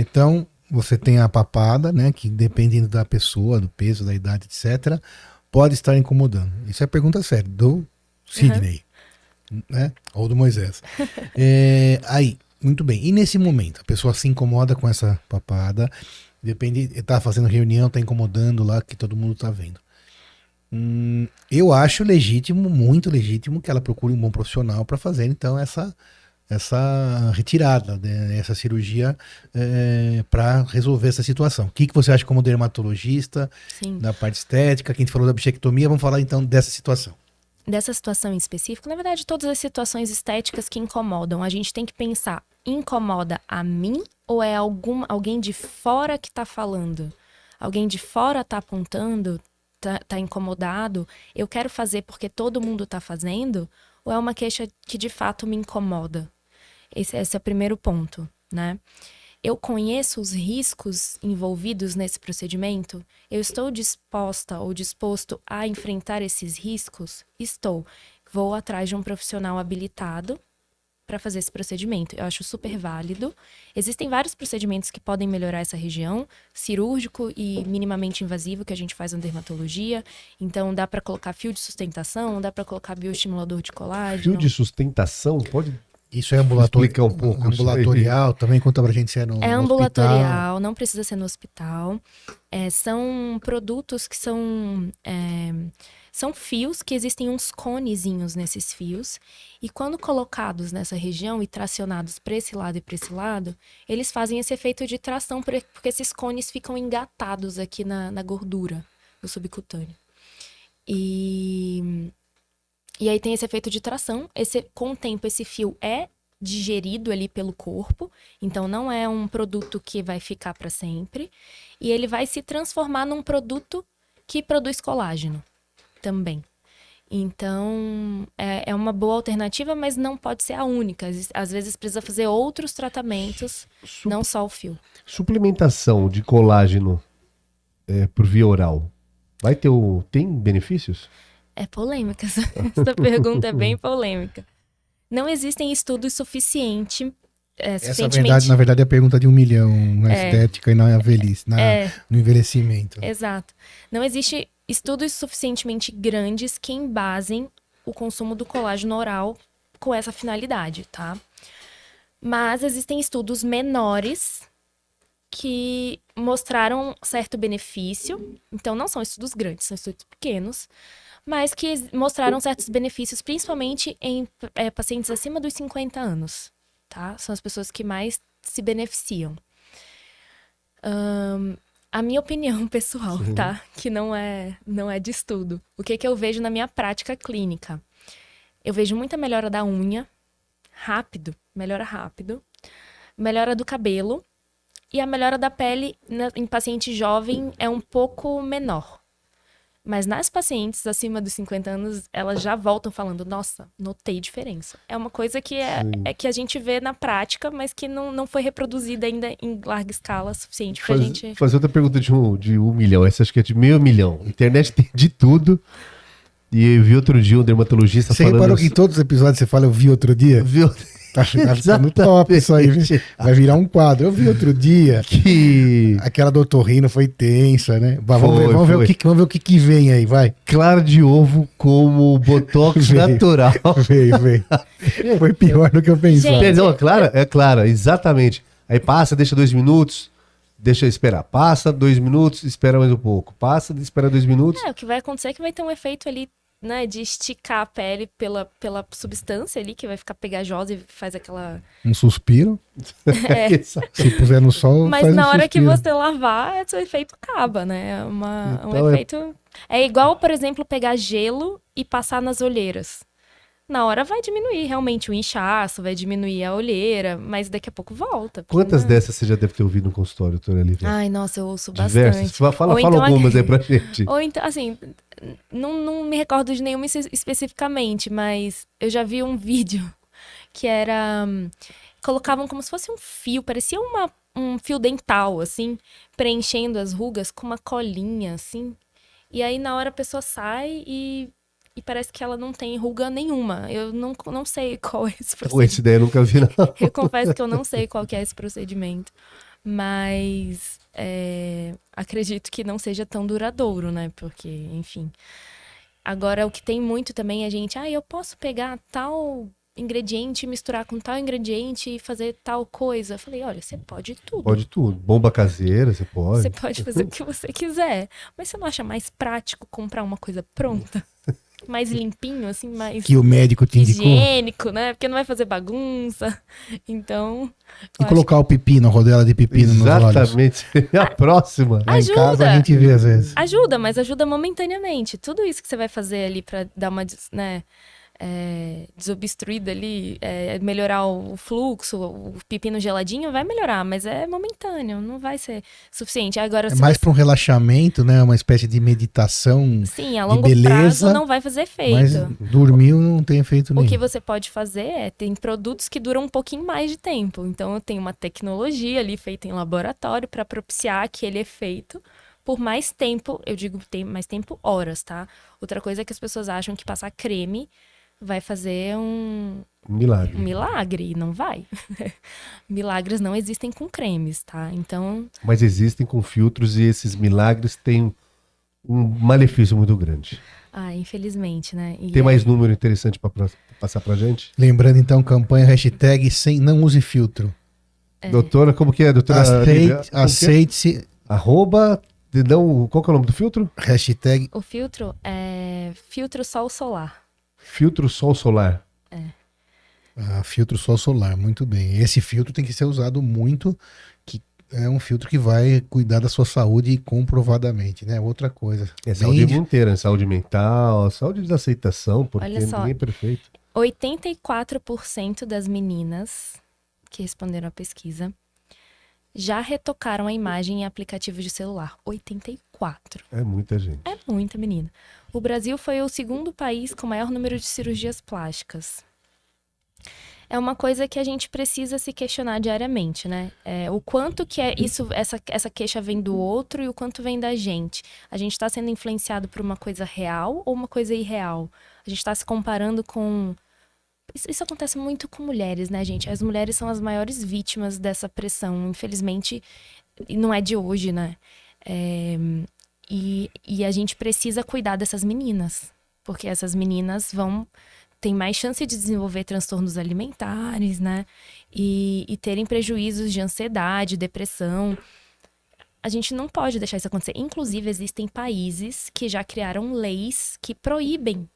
Então, você tem a papada, né, que dependendo da pessoa, do peso, da idade, etc., pode estar incomodando. Isso é pergunta séria, do Sidney, né, ou do Moisés. Aí, muito bem. E nesse momento, a pessoa se incomoda com essa papada, tá fazendo reunião, tá incomodando lá, que todo mundo tá vendo. Eu acho legítimo, muito legítimo, que ela procure um bom profissional para fazer, então, essa retirada, né, essa cirurgia para resolver essa situação. O que você acha como dermatologista, Sim. da parte estética, que a gente falou da bichectomia, vamos falar então dessa situação. Dessa situação em específico, na verdade, todas as situações estéticas que incomodam, a gente tem que pensar, incomoda a mim ou é alguém de fora que tá falando? Alguém de fora tá apontando, tá incomodado? Eu quero fazer porque todo mundo tá fazendo? Ou é uma queixa que de fato me incomoda? Esse é o primeiro ponto, né? Eu conheço os riscos envolvidos nesse procedimento? Eu estou disposta ou disposto a enfrentar esses riscos? Estou. Vou atrás de um profissional habilitado para fazer esse procedimento. Eu acho super válido. Existem vários procedimentos que podem melhorar essa região, cirúrgico e minimamente invasivo, que a gente faz na dermatologia. Então, dá para colocar fio de sustentação, dá para colocar bioestimulador de colágeno. Fio de sustentação? Pode... Isso é ambulatorial, explicar um pouco. Ambulatorial, também conta pra gente se é no É ambulatorial, não precisa ser no hospital. São produtos que são fios que existem uns conezinhos nesses fios. E quando colocados nessa região e tracionados para esse lado e para esse lado, eles fazem esse efeito de tração, porque esses cones ficam engatados aqui na gordura do subcutâneo. E aí tem esse efeito de tração. Com o tempo, esse fio é digerido ali pelo corpo. Então, não é um produto que vai ficar para sempre. E ele vai se transformar num produto que produz colágeno também. Então, é uma boa alternativa, mas não pode ser a única. Às vezes, precisa fazer outros tratamentos, não só o fio. Suplementação de colágeno por via oral, tem benefícios? É polêmica, essa pergunta é bem polêmica. Não existem estudos suficientemente... Na verdade, é a pergunta de 1 milhão na estética e na velhice, no envelhecimento. Exato. Não existe estudos suficientemente grandes que embasem o consumo do colágeno oral com essa finalidade, tá? Mas existem estudos menores que mostraram certo benefício. Então, não são estudos grandes, são estudos pequenos. mas que mostraram certos benefícios, principalmente em pacientes acima dos 50 anos, tá? São as pessoas que mais se beneficiam. A minha opinião pessoal, tá? Que não é de estudo. O que eu vejo na minha prática clínica? Eu vejo muita melhora da unha, melhora rápido, melhora do cabelo, e a melhora da pele em paciente jovem é um pouco menor. Mas nas pacientes acima dos 50 anos, elas já voltam falando, nossa, notei diferença. É uma coisa que que a gente vê na prática, mas que não foi reproduzida ainda em larga escala suficiente pra gente... Fazer outra pergunta de 1 milhão, essa acho que é de meio milhão. Internet tem de tudo. E eu vi outro dia um dermatologista falando... Você reparou que em todos os episódios você fala, eu vi outro dia? Viu? Tá ficando top isso aí, viu? Vai virar um quadro. Eu vi outro dia que aquela do otorrino foi tensa, né? Vamos ver o que vem aí, vai. Clara de ovo como botox natural. Veio. Foi pior do que eu pensava. Perdão, é Clara, exatamente. Aí passa, deixa 2 minutos, deixa esperar. Passa 2 minutos, espera mais um pouco. Passa, espera 2 minutos. O que vai acontecer é que vai ter um efeito ali, né, de esticar a pele pela substância ali, que vai ficar pegajosa e faz aquela... Um suspiro. Se puser no sol, mas faz na hora suspiro. que você lavar, esse efeito acaba, né? É um efeito... É igual, por exemplo, pegar gelo e passar nas olheiras. Na hora vai diminuir realmente o inchaço, vai diminuir a olheira, mas daqui a pouco volta. Quantas dessas você já deve ter ouvido no consultório, doutora Lívia? Ai, nossa, eu ouço Diversas. bastante. Fala então, algumas aí pra gente. Ou então, assim, não me recordo de nenhuma especificamente, mas eu já vi um vídeo que era... Colocavam como se fosse um fio, parecia um fio dental, assim, preenchendo as rugas com uma colinha, assim. E aí, na hora, a pessoa sai e parece que ela não tem ruga nenhuma. Eu não sei qual é esse procedimento. Essa ideia eu nunca vi, não. Eu confesso que eu não sei qual que é esse procedimento. Mas acredito que não seja tão duradouro, né? Porque, enfim. Agora, o que tem muito também é eu posso pegar tal ingrediente, misturar com tal ingrediente e fazer tal coisa. Eu falei, olha, você pode tudo. Pode tudo. Bomba caseira, você pode. Você pode fazer o que você quiser. Mas você não acha mais prático comprar uma coisa pronta? Mais limpinho, assim, mais... Que o médico te indicou. Higiênico, né? Porque não vai fazer bagunça. Então... E colocar o pepino, a rodela de pepino nos olhos. Exatamente. A próxima. Lá em casa a gente vê às vezes. Ajuda, mas ajuda momentaneamente. Tudo isso que você vai fazer ali pra dar uma, né, desobstruída ali, melhorar o fluxo, o pepino geladinho, vai melhorar, mas é momentâneo, não vai ser suficiente. Agora, é mais para um relaxamento, né? Uma espécie de meditação. Sim, a longo beleza, prazo não vai fazer efeito. Mas dormiu não tem efeito nenhum. O que você pode fazer tem produtos que duram um pouquinho mais de tempo. Então, eu tenho uma tecnologia ali feita em laboratório para propiciar aquele efeito por mais tempo. Eu digo mais tempo, horas, tá? Outra coisa é que as pessoas acham que passar creme vai fazer um milagre, e não vai. Milagres não existem com cremes, tá? Então... Mas existem com filtros e esses milagres têm um malefício muito grande. Infelizmente, né? Tem mais número interessante para passar pra gente? Lembrando então, campanha hashtag não use filtro. Doutora, como que é? Doutora aceite-se. Qual que é o nome do filtro? Hashtag. O filtro é filtro sol solar. Filtro sol solar. Filtro sol solar, muito bem. Esse filtro tem que ser usado muito, que é um filtro que vai cuidar da sua saúde comprovadamente, né? Outra coisa. Saúde inteira, saúde mental, saúde de aceitação, porque olha só, ninguém é perfeito. 84% das meninas que responderam à pesquisa já retocaram a imagem em aplicativos de celular. 84. É muita gente. É muita menina. O Brasil foi o segundo país com maior número de cirurgias plásticas. É uma coisa que a gente precisa se questionar diariamente, né? O quanto que essa queixa vem do outro e o quanto vem da gente. A gente está sendo influenciado por uma coisa real ou uma coisa irreal? A gente está se comparando com... Isso acontece muito com mulheres, né, gente? As mulheres são as maiores vítimas dessa pressão, infelizmente, não é de hoje, né? E a gente precisa cuidar dessas meninas, porque essas meninas têm mais chance de desenvolver transtornos alimentares, né? E terem prejuízos de ansiedade, depressão. a gente não pode deixar isso acontecer. Inclusive, existem países que já criaram leis que proíbem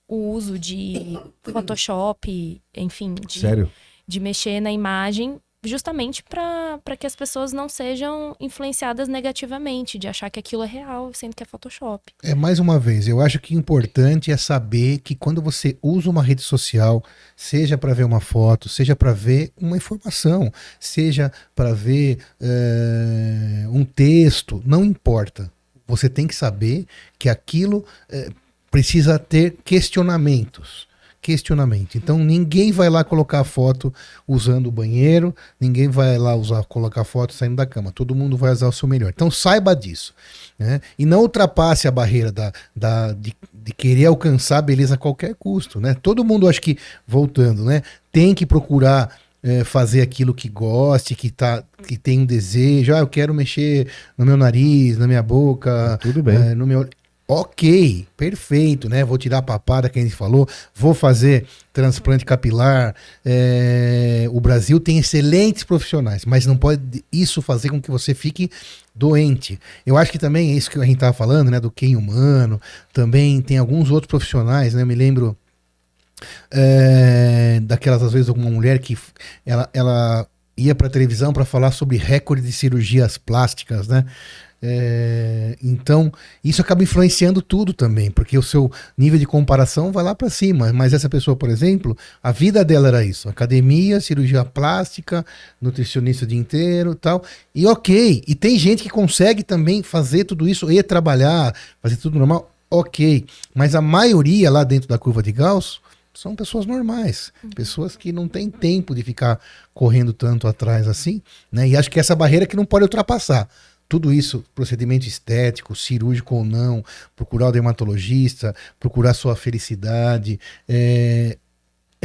o uso de Photoshop, enfim, Sério? de mexer na imagem, justamente para que as pessoas não sejam influenciadas negativamente, de achar que aquilo é real, sendo que é Photoshop. Mais uma vez, eu acho que o importante é saber que quando você usa uma rede social, seja para ver uma foto, seja para ver uma informação, seja para ver um texto, não importa. Você tem que saber que aquilo precisa ter questionamentos. Então ninguém vai lá colocar foto usando o banheiro, ninguém vai lá colocar foto saindo da cama, todo mundo vai usar o seu melhor. Então saiba disso, né? E não ultrapasse a barreira de querer alcançar a beleza a qualquer custo, né? Todo mundo, acho que, voltando, né, tem que procurar fazer aquilo que goste, que tem um desejo. Eu quero mexer no meu nariz, na minha boca, tudo bem. no meu... Ok, perfeito, né? Vou tirar a papada que a gente falou, vou fazer transplante capilar. O Brasil tem excelentes profissionais, mas não pode isso fazer com que você fique doente. Eu acho que também é isso que a gente estava falando, né? Do QI humano, também tem alguns outros profissionais, né? Eu me lembro daquelas, às vezes, alguma mulher que ela ia para a televisão para falar sobre recorde de cirurgias plásticas, né? Então isso acaba influenciando tudo também, porque o seu nível de comparação vai lá para cima. Mas essa pessoa, por exemplo, a vida dela era isso: academia, cirurgia plástica, nutricionista o dia inteiro, tal. E ok, e tem gente que consegue também fazer tudo isso e trabalhar, fazer tudo normal, ok. Mas a maioria lá dentro da curva de Gauss são pessoas normais, pessoas que não têm tempo de ficar correndo tanto atrás assim, né? E acho que essa barreira que não pode ultrapassar. Tudo isso, procedimento estético, cirúrgico ou não, procurar o dermatologista, procurar sua felicidade, é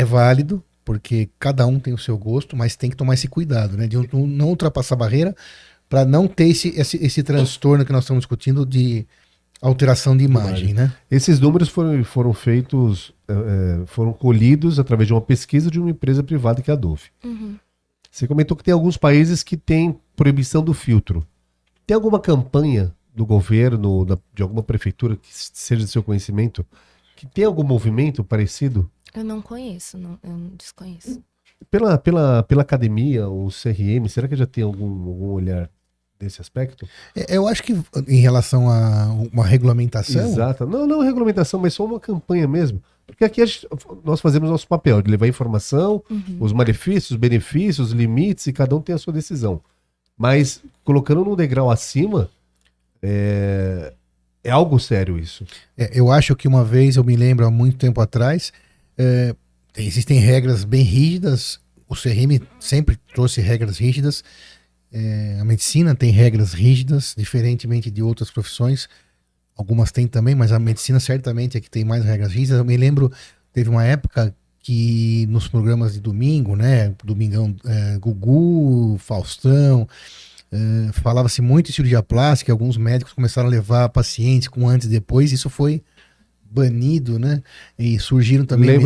válido, porque cada um tem o seu gosto, mas tem que tomar esse cuidado, né? De não ultrapassar a barreira para não ter esse transtorno que nós estamos discutindo de alteração de imagem, né? Esses números foram feitos, foram colhidos através de uma pesquisa de uma empresa privada que é a Dove. Uhum. Você comentou que tem alguns países que têm proibição do filtro. Tem alguma campanha do governo, de alguma prefeitura, que seja de seu conhecimento, que tem algum movimento parecido? Eu não conheço, eu desconheço. Pela academia, o CRM, será que já tem algum olhar desse aspecto? Eu acho que em relação a uma regulamentação... Exato. Não regulamentação, mas só uma campanha mesmo. Porque aqui nós fazemos nosso papel de levar informação, os malefícios, os benefícios, os limites, e cada um tem a sua decisão. Mas colocando num degrau acima, é algo sério isso. Eu acho que uma vez, eu me lembro há muito tempo atrás, existem regras bem rígidas, o CRM sempre trouxe regras rígidas, a medicina tem regras rígidas, diferentemente de outras profissões, algumas têm também, mas a medicina certamente é que tem mais regras rígidas. Eu me lembro, teve uma época que nos programas de domingo, né, Domingão, Gugu, Faustão, falava-se muito em cirurgia plástica, alguns médicos começaram a levar pacientes com antes e depois, isso foi banido, né, e surgiram também,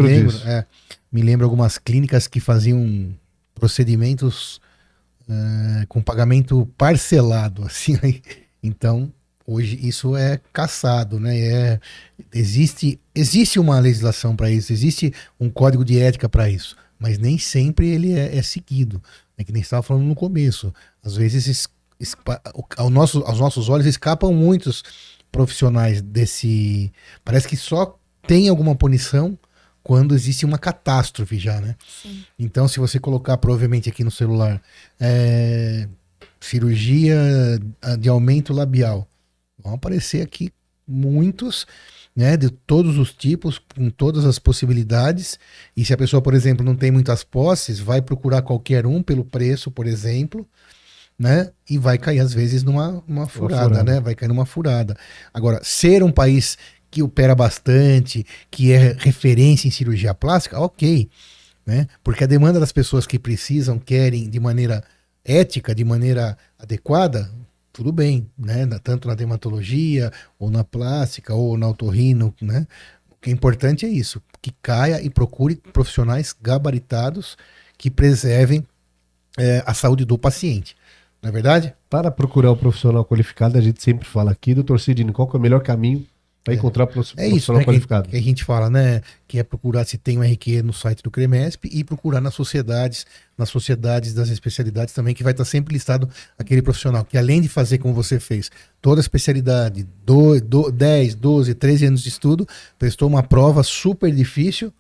me lembro algumas clínicas que faziam procedimentos com pagamento parcelado, assim, então hoje isso é caçado, né? Existe uma legislação para isso, existe um código de ética para isso, mas nem sempre ele é seguido. É que nem estava falando no começo. Às vezes, aos nossos olhos, escapam muitos profissionais desse... Parece que só tem alguma punição quando existe uma catástrofe já, né? Sim. Então, se você colocar, provavelmente aqui no celular, cirurgia de aumento labial, vão aparecer aqui muitos, né, de todos os tipos, com todas as possibilidades. E se a pessoa, por exemplo, não tem muitas posses, vai procurar qualquer um pelo preço, por exemplo, né, e vai cair às vezes numa furada, né? Vai cair numa furada. Agora, ser um país que opera bastante, que é referência em cirurgia plástica, ok, né? Porque a demanda das pessoas que precisam, querem de maneira ética, de maneira adequada, tudo bem, né? Tanto na dermatologia, ou na plástica, ou na otorrino, né? O que é importante é isso, que caia e procure profissionais gabaritados que preservem a saúde do paciente. Não é verdade? Para procurar o profissional qualificado, a gente sempre fala aqui, doutor Sidney, qual que é o melhor caminho para encontrar o profissional isso, né, qualificado? que a gente fala, né? Que é procurar se tem um RQ no site do CREMESP e procurar nas sociedades das especialidades também, que vai estar sempre listado aquele profissional que, além de fazer como você fez, toda a especialidade, 10, 12, 13 anos de estudo, prestou uma prova super difícil,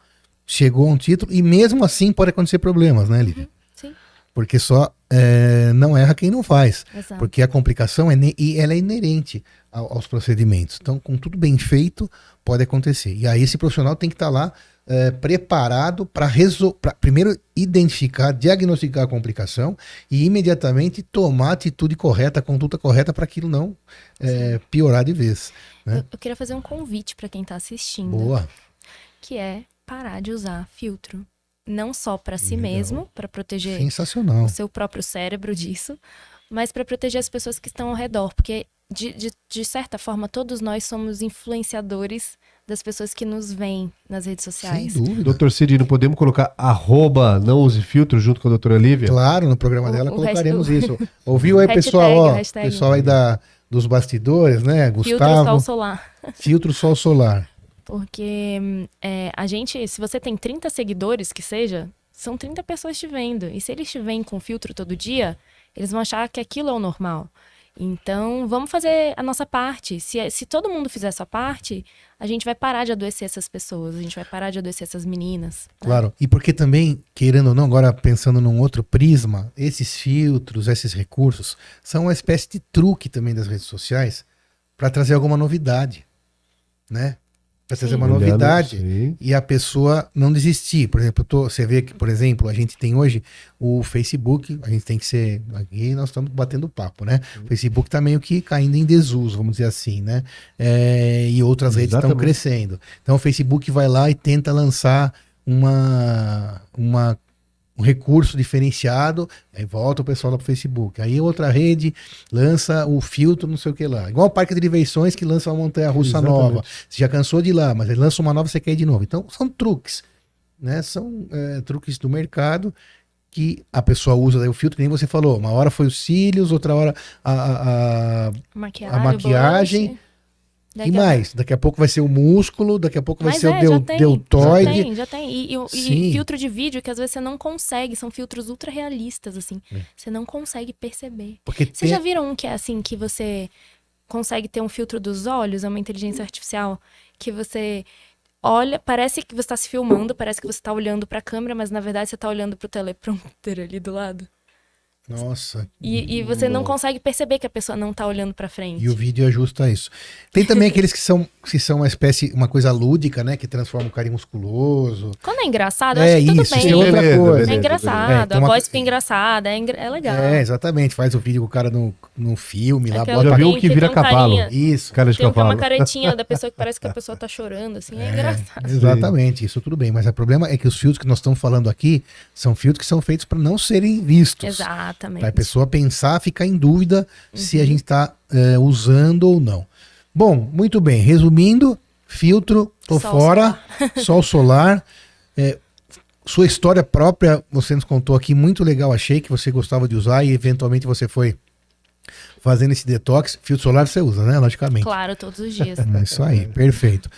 chegou a um título e mesmo assim pode acontecer problemas, né, Lívia? Sim. Porque só não erra quem não faz. Exato. Porque a complicação ela é inerente aos procedimentos. Então, com tudo bem feito, pode acontecer. E aí esse profissional tem que estar lá preparado para primeiro identificar, diagnosticar a complicação e imediatamente tomar a atitude correta, a conduta correta para aquilo não piorar de vez. Né? Eu queria fazer um convite para quem está assistindo. Boa. Que é parar de usar filtro. Não só para si Legal. mesmo, para proteger Sensacional. o seu próprio cérebro disso, mas para proteger as pessoas que estão ao redor. Porque, de certa forma, todos nós somos influenciadores das pessoas que nos veem nas redes sociais. Sem dúvida. Doutor Sidney, não podemos colocar @não use filtro junto com a doutora Lívia? Claro, no programa dela colocaremos isso. Ouviu aí, Hashtag, pessoal? Ó, hashtag. pessoal aí dos bastidores, né? Filtro Gustavo. sol solar. Filtro sol solar. Porque a gente, se você tem 30 seguidores, que seja, são 30 pessoas te vendo. E se eles te veem com filtro todo dia, eles vão achar que aquilo é o normal. Então, vamos fazer a nossa parte. Se todo mundo fizer a sua parte, a gente vai parar de adoecer essas pessoas, a gente vai parar de adoecer essas meninas. Né? Claro. E porque também, querendo ou não, agora pensando num outro prisma, esses filtros, esses recursos, são uma espécie de truque também das redes sociais para trazer alguma novidade, né? Para trazer uma novidade Sim. e a pessoa não desistir. Por exemplo, você vê que, por exemplo, a gente tem hoje o Facebook, a gente tem que ser. Aqui nós estamos batendo papo, né? O Facebook está meio que caindo em desuso, vamos dizer assim, né? E outras redes estão crescendo. Então o Facebook vai lá e tenta lançar um recurso diferenciado, aí volta o pessoal lá pro Facebook. Aí outra rede lança o filtro, não sei o que lá. Igual o parque de diversões que lança uma montanha-russa nova. Você já cansou de ir lá, mas ele lança uma nova, você quer ir de novo. Então são truques, né? São truques do mercado que a pessoa usa daí o filtro, que nem você falou. Uma hora foi os cílios, outra hora a maquiagem. E mais, daqui a pouco vai ser o músculo, daqui a pouco vai ser o deltoide. Já tem. E filtro de vídeo que às vezes você não consegue, são filtros ultra realistas, assim. Você não consegue perceber. Vocês já viram um que é assim, que você consegue ter um filtro dos olhos, é uma inteligência artificial, que você olha, parece que você está se filmando, parece que você está olhando para a câmera, mas na verdade você está olhando para o teleprompter ali do lado. Nossa. E você não consegue perceber que a pessoa não tá olhando pra frente. E o vídeo ajusta isso. Tem também aqueles que são uma coisa lúdica, né? Que transforma o cara em musculoso. Quando é engraçado, eu acho que tudo bem. É outra coisa. É engraçado, a voz fica engraçada, é legal. Exatamente. Faz o vídeo com o cara no filme lá. Já viu que vira cavalo. Isso. Cara de tem cavalo. Uma caretinha da pessoa que parece que a pessoa tá chorando, assim, é engraçado. Exatamente, isso tudo bem. Mas o problema é que os filtros que nós estamos falando aqui são filtros que são feitos para não serem vistos. Exatamente. Para a pessoa pensar, ficar em dúvida se a gente está usando ou não. Bom, muito bem. Resumindo, filtro, tô fora, sol solar. Sua história própria, você nos contou aqui, muito legal, achei que você gostava de usar e eventualmente você foi fazendo esse detox. Filtro solar você usa, né? Logicamente. Claro, todos os dias. É isso aí, perfeito.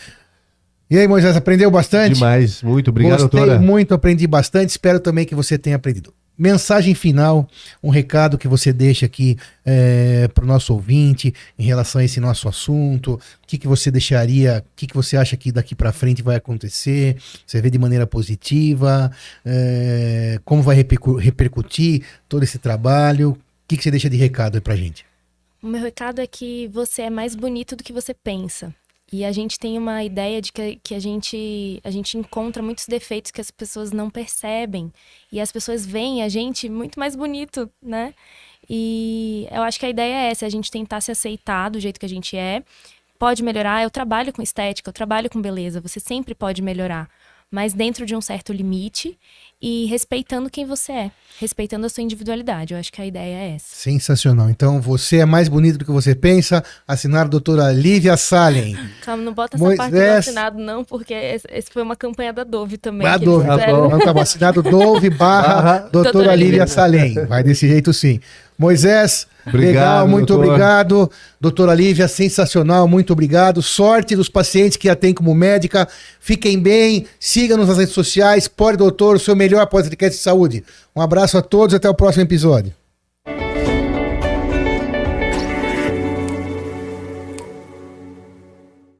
E aí, Moisés, aprendeu bastante? Demais, muito obrigado, Gostei doutora. muito, aprendi bastante, espero também que você tenha aprendido. Mensagem final, um recado que você deixa aqui para o nosso ouvinte em relação a esse nosso assunto. O que você deixaria, o que você acha que daqui para frente vai acontecer? Você vê de maneira positiva? Como vai repercutir todo esse trabalho? O que você deixa de recado aí pra gente? O meu recado é que você é mais bonito do que você pensa. E a gente tem uma ideia de que a gente encontra muitos defeitos que as pessoas não percebem. E as pessoas veem a gente muito mais bonito, né? E eu acho que a ideia é essa, a gente tentar se aceitar do jeito que a gente é. Pode melhorar, eu trabalho com estética, eu trabalho com beleza, você sempre pode melhorar. mas dentro de um certo limite e respeitando quem você é, respeitando a sua individualidade. Eu acho que a ideia é essa. Sensacional. Então, você é mais bonito do que você pensa. Assinado doutora Lívia Salem. Calma, não bota essa parte do assinado não, porque esse foi uma campanha da Dove também. A Dove, tá bom. Assinado Dove / doutora Lívia Salem. Vai desse jeito sim. Moisés, obrigado, legal, muito doutor. obrigado. Doutora Lívia, sensacional, muito obrigado. Sorte dos pacientes que a tem como médica. Fiquem bem, siga-nos nas redes sociais. Pode Doutor, o seu melhor podcast de saúde. Um abraço a todos e até o próximo episódio.